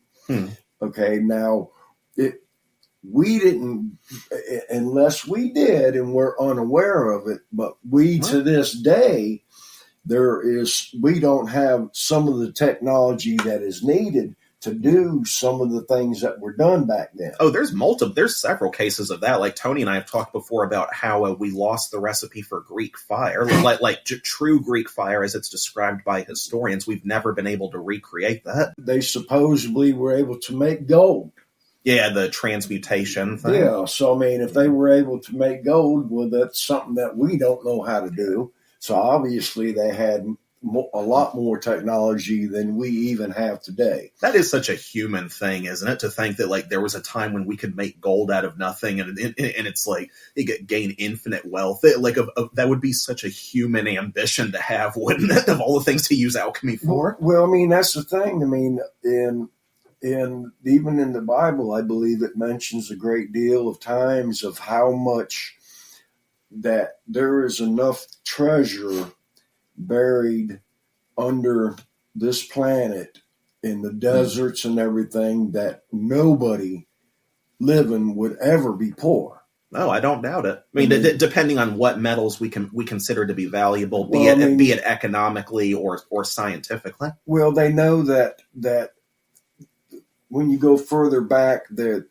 Okay, now we didn't, unless we did and we're unaware of it, but to this day, we don't have some of the technology that is needed to do some of the things that were done back then. Oh, there's several cases of that. Like Tony and I have talked before about how we lost the recipe for Greek fire, true Greek fire as it's described by historians. We've never been able to recreate that. They supposedly were able to make gold. Yeah, the transmutation thing. Yeah, so I mean, if they were able to make gold, well, that's something that we don't know how to do. So obviously they had a lot more technology than we even have today. That is such a human thing, isn't it? To think that there was a time when we could make gold out of nothing, and it's you could gain infinite wealth. That would be such a human ambition to have, wouldn't it? Of all the things to use alchemy for. Well, I mean, that's the thing. I mean, even in the Bible, I believe it mentions a great deal of times of how much that there is enough treasure buried under this planet in the deserts and everything that nobody living would ever be poor. No, I don't doubt it. I mean, depending on what metals we consider to be valuable, be it economically or scientifically. Well, they know that when you go further back, a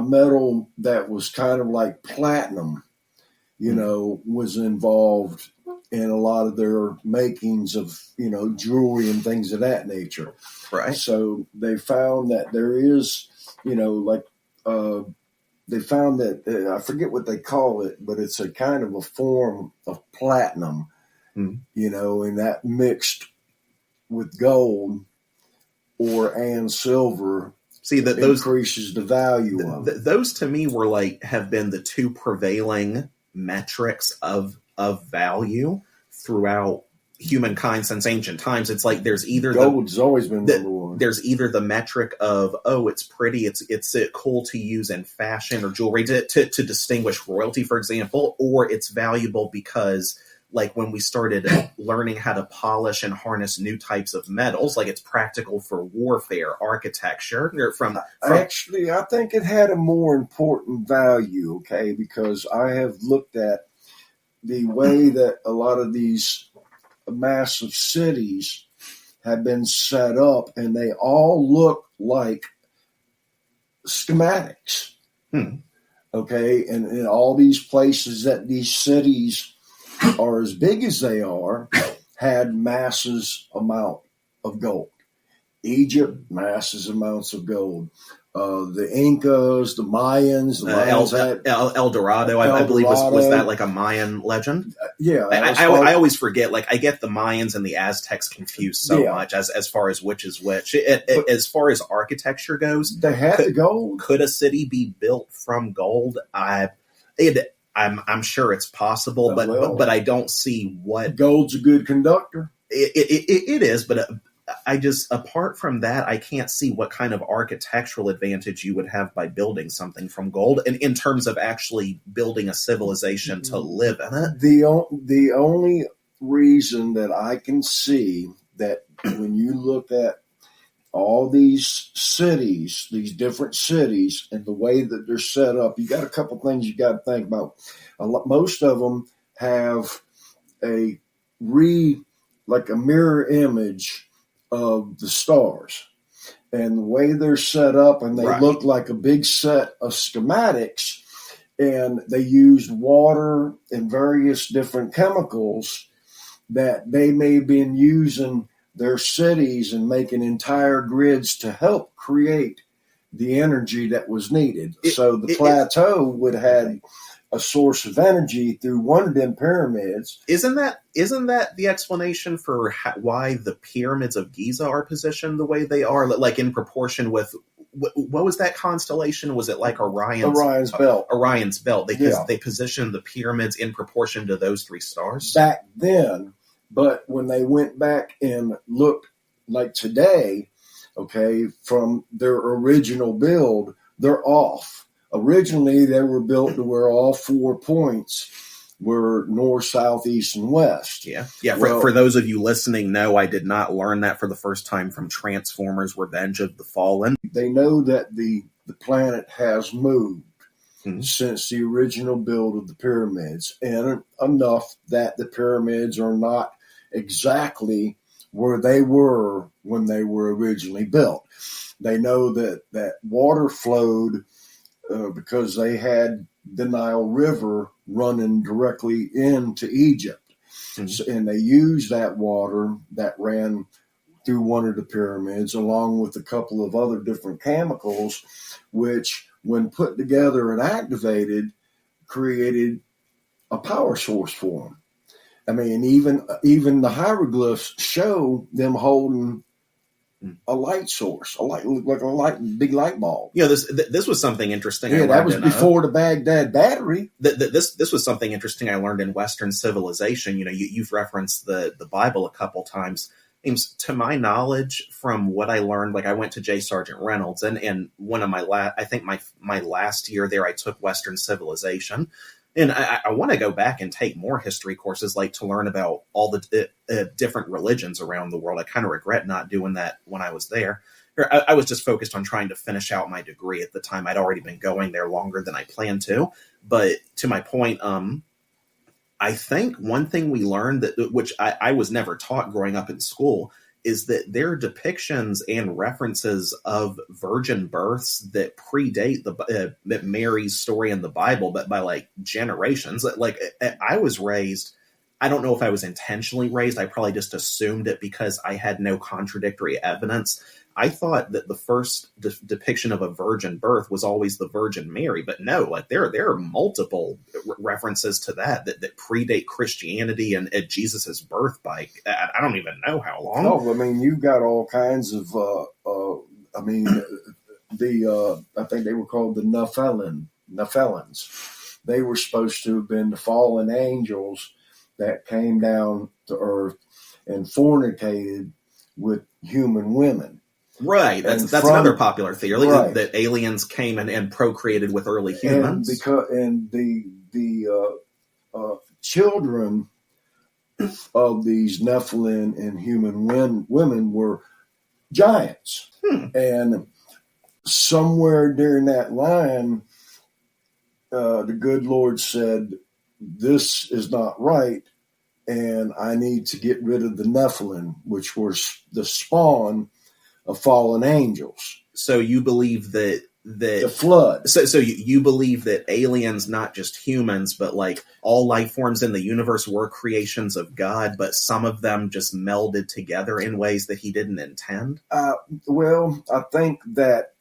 metal that was kind of like platinum, was involved in a lot of their makings of, jewelry and things of that nature. Right. So they found that there is, they found that, I forget what they call it, but it's a kind of a form of platinum, and that mixed with gold and silver. See, that those increases the value of it. Those to me have been the two prevailing metrics of value throughout humankind since ancient times. It's like there's either gold's always been number one. There's either the metric of, oh, it's pretty, it's cool to use in fashion or jewelry to distinguish royalty, for example, or it's valuable because, like, when we started learning how to polish and harness new types of metals, like, it's practical for warfare, architecture. Actually, I think it had a more important value, okay, because I have looked at the way that a lot of these massive cities have been set up, and they all look like schematics. Okay, and in all these places that these cities are as big as they are, had masses amount of gold. Egypt, masses amounts of gold. The Incas, the Mayans, El Dorado, I believe was that like a Mayan legend? Yeah. I always forget, like, I get the Mayans and the Aztecs confused so much as far as which is which. As far as architecture goes, they had the gold. Could a city be built from gold? I'm sure it's possible, but I don't see what. Gold's a good conductor. It is, but I just, apart from that, I can't see what kind of architectural advantage you would have by building something from gold, and in terms of actually building a civilization to live in it. The only reason that I can see that when you look at all these cities, these different cities, and the way that they're set up, you got a couple things you got to think about. Most of them have like a mirror image of the stars, and the way they're set up, and they look like a big set of schematics, and they used water and various different chemicals that they may have been using their cities and making entire grids to help create the energy that was needed. So the plateau would have a source of energy through one of them pyramids. Isn't that the explanation for why the pyramids of Giza are positioned the way they are, like in proportion with what was that constellation? Was it like Orion's belt? Orion's belt. They positioned the pyramids in proportion to those three stars back then. But when they went back and looked, like today, okay, from their original build, they're off. Originally, they were built to where all 4 points were north, south, east, and west. Yeah. For those of you listening, no, I did not learn that for the first time from Transformers: Revenge of the Fallen. They know that the planet has moved since the original build of the pyramids, and enough that the pyramids are not exactly where they were when they were originally built. They know that water flowed because they had the Nile River running directly into Egypt. And they used that water that ran through one of the pyramids, along with a couple of other different chemicals, which, when put together and activated, created a power source for them. I mean, even the hieroglyphs show them holding a light source, big light bulb. Yeah, this was something interesting. Yeah, that was before the Baghdad battery. This was something interesting I learned in Western civilization. You've referenced the Bible a couple times. To my knowledge, from what I learned, like, I went to J. Sargent Reynolds, and one of my last year there, I took Western civilization. And I want to go back and take more history courses, like, to learn about all the different religions around the world. I kind of regret not doing that when I was there. I was just focused on trying to finish out my degree at the time. I'd already been going there longer than I planned to. But to my point, I think one thing we learned, which I was never taught growing up in school, is that their depictions and references of virgin births that predate that Mary's story in the Bible, but by like generations. Like, I was raised I don't know if I was intentionally raised. I probably just assumed it because I had no contradictory evidence. I thought that the first depiction of a virgin birth was always the Virgin Mary, but no, like there are multiple references to that predate Christianity and Jesus's birth by I don't even know how long. Oh, I mean, you've got all kinds of. I think they were called the Nephilims. They were supposed to have been the fallen angels that came down to earth and fornicated with human women. Right, that's another popular theory, right, that aliens came and procreated with early humans. And the children of these Nephilim and human women were giants. And somewhere during that line, the good Lord said, "This is not right, and I need to get rid of the Nephilim," which was the spawn of fallen angels. So you believe that the flood. So you believe that aliens, not just humans, but like all life forms in the universe, were creations of God, but some of them just melded together in ways that He didn't intend? Well, I think that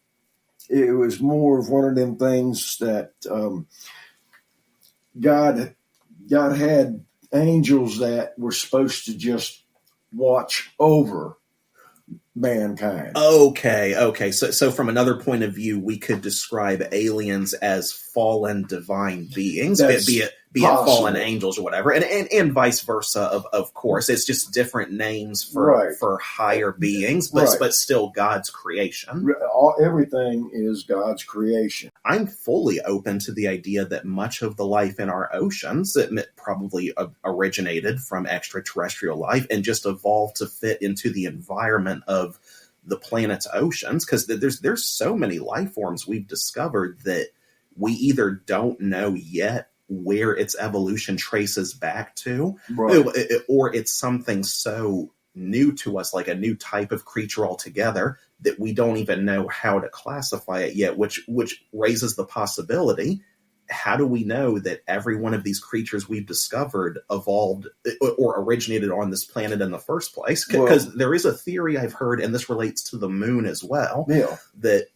it was more of one of them things that God had angels that were supposed to just watch over mankind. Okay. So from another point of view, we could describe aliens as fallen divine beings, be it fallen angels or whatever, and vice versa. Of course, it's just different names for higher beings, but still God's creation. Everything is God's creation. I'm fully open to the idea that much of the life in our oceans probably originated from extraterrestrial life and just evolved to fit into the environment of the planet's oceans, because there's so many life forms we've discovered that we either don't know yet where its evolution traces back to, or it's something so new to us, like a new type of creature altogether, that we don't even know how to classify it yet, which raises the possibility, how do we know that every one of these creatures we've discovered evolved or originated on this planet in the first place? Because there is a theory I've heard, and this relates to the moon as well, that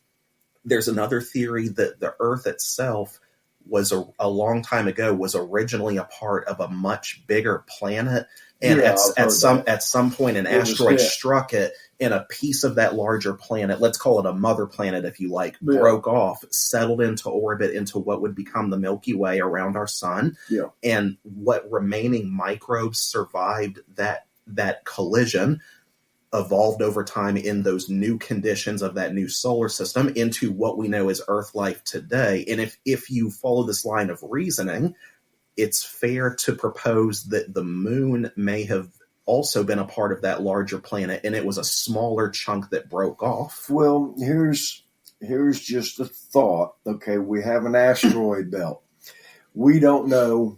there's another theory that the Earth itself was a long time ago was originally a part of a much bigger planet, and at some point an asteroid struck it, and a piece of that larger planet, let's call it a mother planet if you like, broke off, settled into orbit into what would become the Milky Way around our sun. And what remaining microbes survived that collision evolved over time in those new conditions of that new solar system into what we know as Earth life today. And if you follow this line of reasoning, it's fair to propose that the moon may have also been a part of that larger planet, and it was a smaller chunk that broke off. Well, here's just a thought. Okay, we have an asteroid belt. We don't know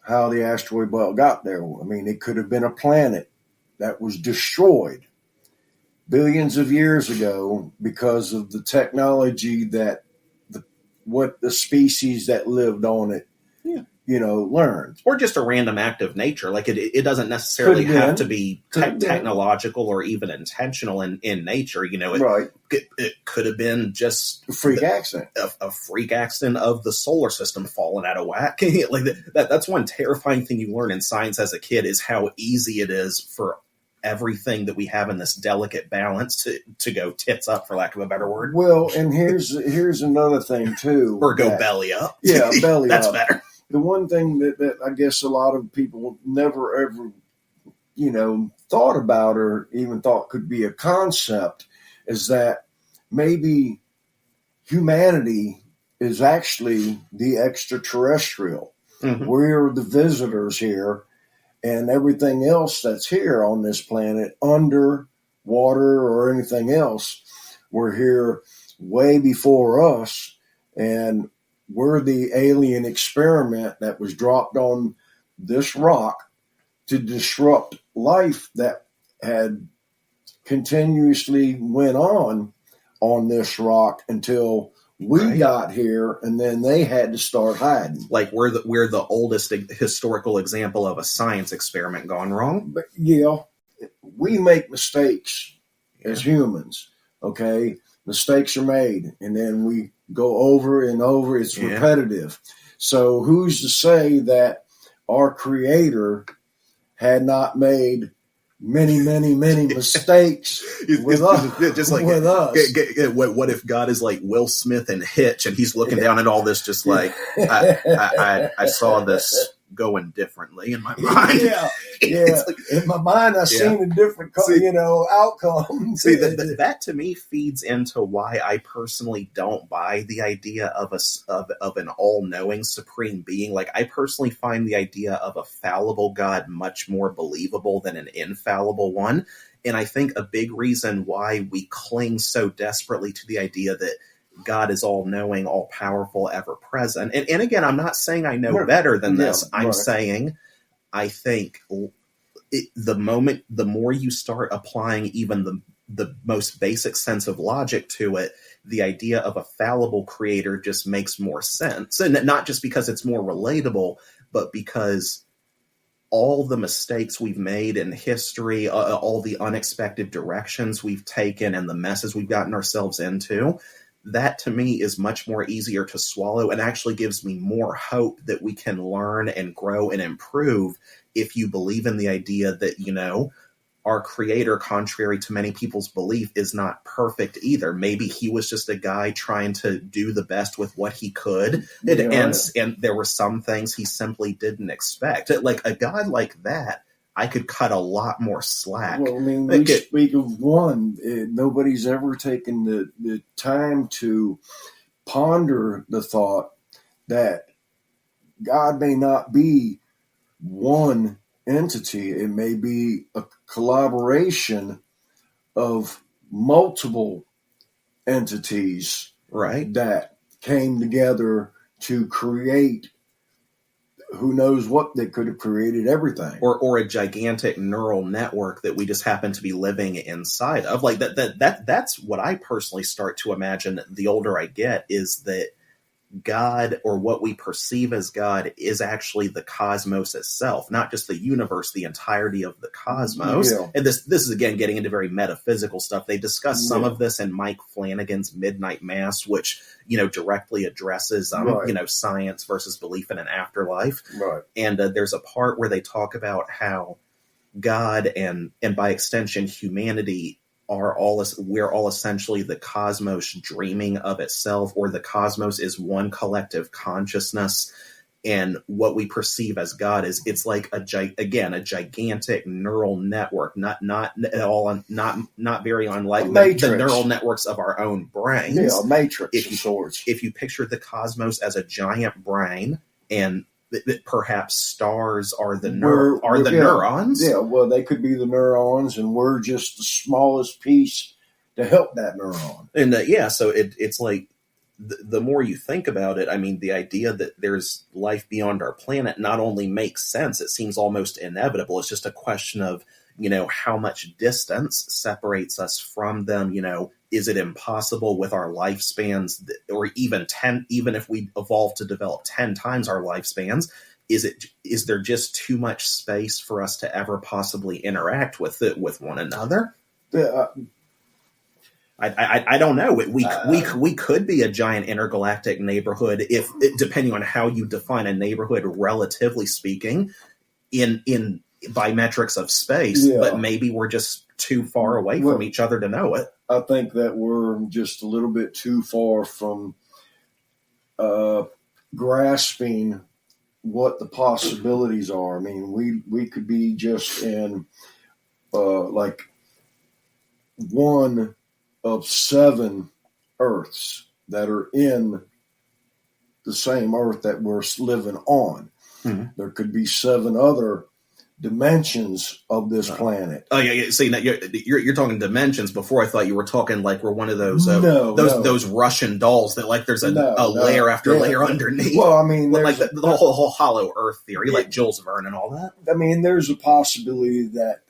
how the asteroid belt got there. I mean, it could have been a planet that was destroyed billions of years ago because of the technology that what the species that lived on it, learned. Or just a random act of nature. Like it doesn't necessarily have to be technological or even intentional in nature. It could have been just a freak accident. A freak accident of the solar system falling out of whack. Like that's one terrifying thing you learn in science as a kid, is how easy it is for everything that we have in this delicate balance to go tits up, for lack of a better word. Well, and here's another thing too. Or go belly up. Yeah, belly That's up. better. The one thing that I guess a lot of people never ever, thought about or even thought could be a concept is that maybe humanity is actually the extraterrestrial. Mm-hmm. We're the visitors here, and everything else that's here on this planet, under water or anything else, were here way before us, and we're the alien experiment that was dropped on this rock to disrupt life that had continuously went on this rock until We got here, and then they had to start hiding. Like we're the oldest historical example of a science experiment gone wrong. But yeah, we make mistakes as humans. Okay, mistakes are made, and then we go over and over. It's repetitive. So who's to say that our Creator had not made many mistakes with us? Just like with us. What if God is like Will Smith and Hitch, and he's looking down at all this, just like I saw this going differently in my mind. Like, in my mind, I seen a different, outcome. See, that to me feeds into why I personally don't buy the idea of an all-knowing supreme being. Like, I personally find the idea of a fallible God much more believable than an infallible one. And I think a big reason why we cling so desperately to the idea that God is all-knowing, all-powerful, ever-present. And again, I'm not saying I know better than this. I'm saying I think the more you start applying even the most basic sense of logic to it, the idea of a fallible creator just makes more sense. And not just because it's more relatable, but because all the mistakes we've made in history, all the unexpected directions we've taken, and the messes we've gotten ourselves into, that to me is much more easier to swallow and actually gives me more hope that we can learn and grow and improve if you believe in the idea that, our Creator, contrary to many people's belief, is not perfect either. Maybe he was just a guy trying to do the best with what he could. And there were some things he simply didn't expect. Like a God like that, I could cut a lot more slack. Well, I mean, we speak of one. Nobody's ever taken the time to ponder the thought that God may not be one entity. It may be a collaboration of multiple entities, right, that came together to create. Who knows what they could have created? Everything, or a gigantic neural network that we just happen to be living inside of. Like that's what I personally start to imagine. The older I get, is that God, or what we perceive as God, is actually the cosmos itself, not just the universe, the entirety of the cosmos. Yeah. And this is again getting into very metaphysical stuff. They discuss some of this in Mike Flanagan's Midnight Mass, which directly addresses science versus belief in an afterlife. Right. And there's a part where they talk about how God and by extension humanity we're all essentially the cosmos dreaming of itself, or the cosmos is one collective consciousness. And what we perceive as God it's like a gigantic neural network, not very unlike the neural networks of our own brains. Yeah, a matrix of sorts. If you picture the cosmos as a giant brain, and that perhaps stars are the neurons. Yeah, well, they could be the neurons, and we're just the smallest piece to help that neuron. And so it's like the more you think about it, I mean, the idea that there's life beyond our planet not only makes sense, it seems almost inevitable. It's just a question of, how much distance separates us from them. Is it impossible with our lifespans, or even if we evolve to develop 10 times our lifespans, is there just too much space for us to ever possibly interact with one another? I don't know. We could be a giant intergalactic neighborhood, depending on how you define a neighborhood, relatively speaking, in by metrics of space, but maybe we're just too far away from each other to know it. I think that we're just a little bit too far from grasping what the possibilities are. I mean, we could be just in like one of 7 Earths that are in the same Earth that we're living on. Mm-hmm. There could be 7 other dimensions of this planet. Oh yeah. See, now you're talking dimensions. Before I thought you were talking like we're one of those those Russian dolls that like there's a layer after layer underneath. Well, I mean, like the whole hollow Earth theory, like Jules Verne and all that. I mean, there's a possibility that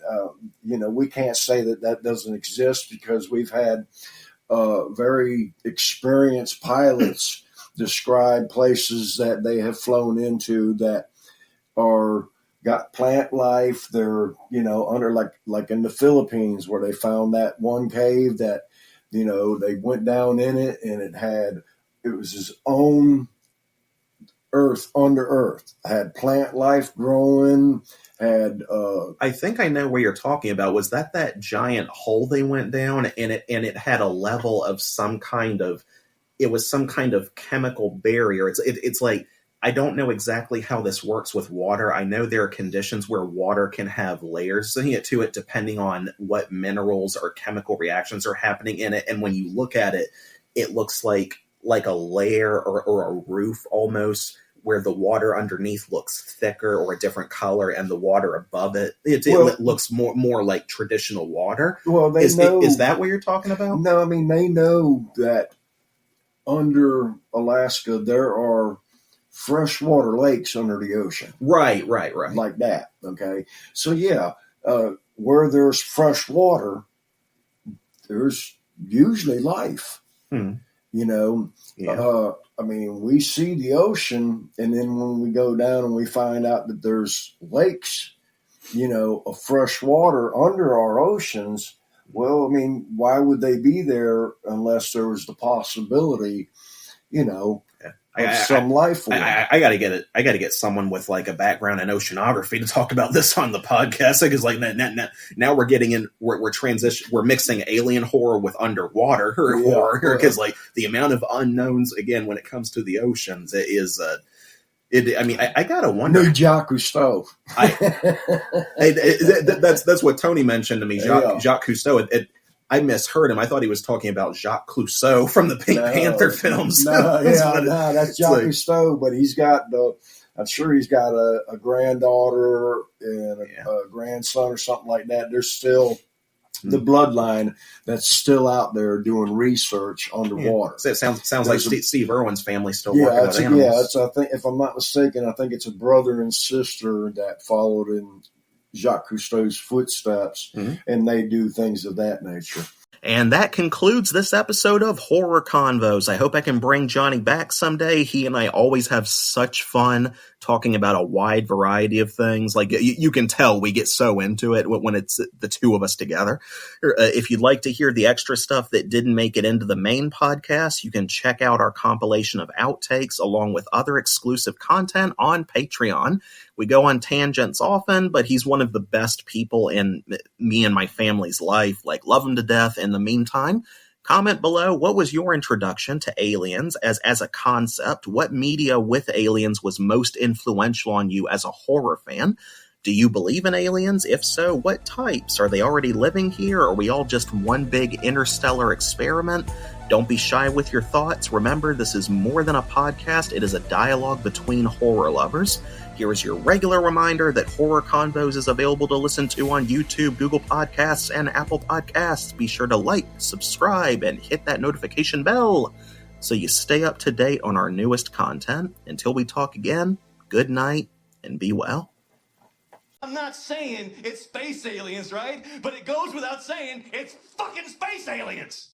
we can't say that doesn't exist, because we've had very experienced pilots describe places that they have flown into that are got plant life. They're, under like in the Philippines where they found that one cave that, they went down in it and it was his own earth under earth, had plant life growing, had I think I know where you're talking about. Was that giant hole they went down, and it had a level of some kind of chemical barrier. It's like, I don't know exactly how this works with water. I know there are conditions where water can have layers to it depending on what minerals or chemical reactions are happening in it. And when you look at it, it looks like a layer or a roof almost, where the water underneath looks thicker or a different color, and the water above it looks more like traditional water. Well, is that what you're talking about? No, I mean, they know that under Alaska there are freshwater lakes under the ocean. Right. Like that. Okay. So yeah, where there's fresh water, there's usually life. Yeah. I mean, we see the ocean, and then when we go down and we find out that there's lakes, of fresh water under our oceans. Well, I mean, why would they be there unless there was the possibility, of some life form? I gotta get it. I gotta get someone with like a background in oceanography to talk about this on the podcast, because like now we're getting in. We're mixing alien horror with underwater horror, because like the amount of unknowns again when it comes to the oceans is. I gotta wonder. No, Jacques Cousteau. That's what Tony mentioned to me. Jacques Cousteau. I misheard him. I thought he was talking about Jacques Clouseau from the Pink Panther films. That's Jacques Cousteau, but I'm sure he's got a granddaughter and a grandson or something like that. There's still the bloodline that's still out there doing research underwater. So it sounds like Steve Irwin's family still working with animals. I think, if I'm not mistaken, I think it's a brother and sister that followed in Jacques Cousteau's footsteps, and they do things of that nature. And that concludes this episode of Horror Convos. I hope I can bring Johnny back someday. He and I always have such fun talking about a wide variety of things. Like, you can tell we get so into it when it's the two of us together. If you'd like to hear the extra stuff that didn't make it into the main podcast, you can check out our compilation of outtakes along with other exclusive content on Patreon. We go on tangents often, but he's one of the best people in me and my family's life. Like, love him to death. In the meantime, comment below, what was your introduction to aliens as a concept? What media with aliens was most influential on you as a horror fan? Do you believe in aliens? If so, what types? Are they already living here? Or are we all just one big interstellar experiment? Don't be shy with your thoughts. Remember, this is more than a podcast. It is a dialogue between horror lovers. Here is your regular reminder that Horror Convos is available to listen to on YouTube, Google Podcasts, and Apple Podcasts. Be sure to like, subscribe, and hit that notification bell so you stay up to date on our newest content. Until we talk again, good night and be well. I'm not saying it's space aliens, right? But it goes without saying it's fucking space aliens!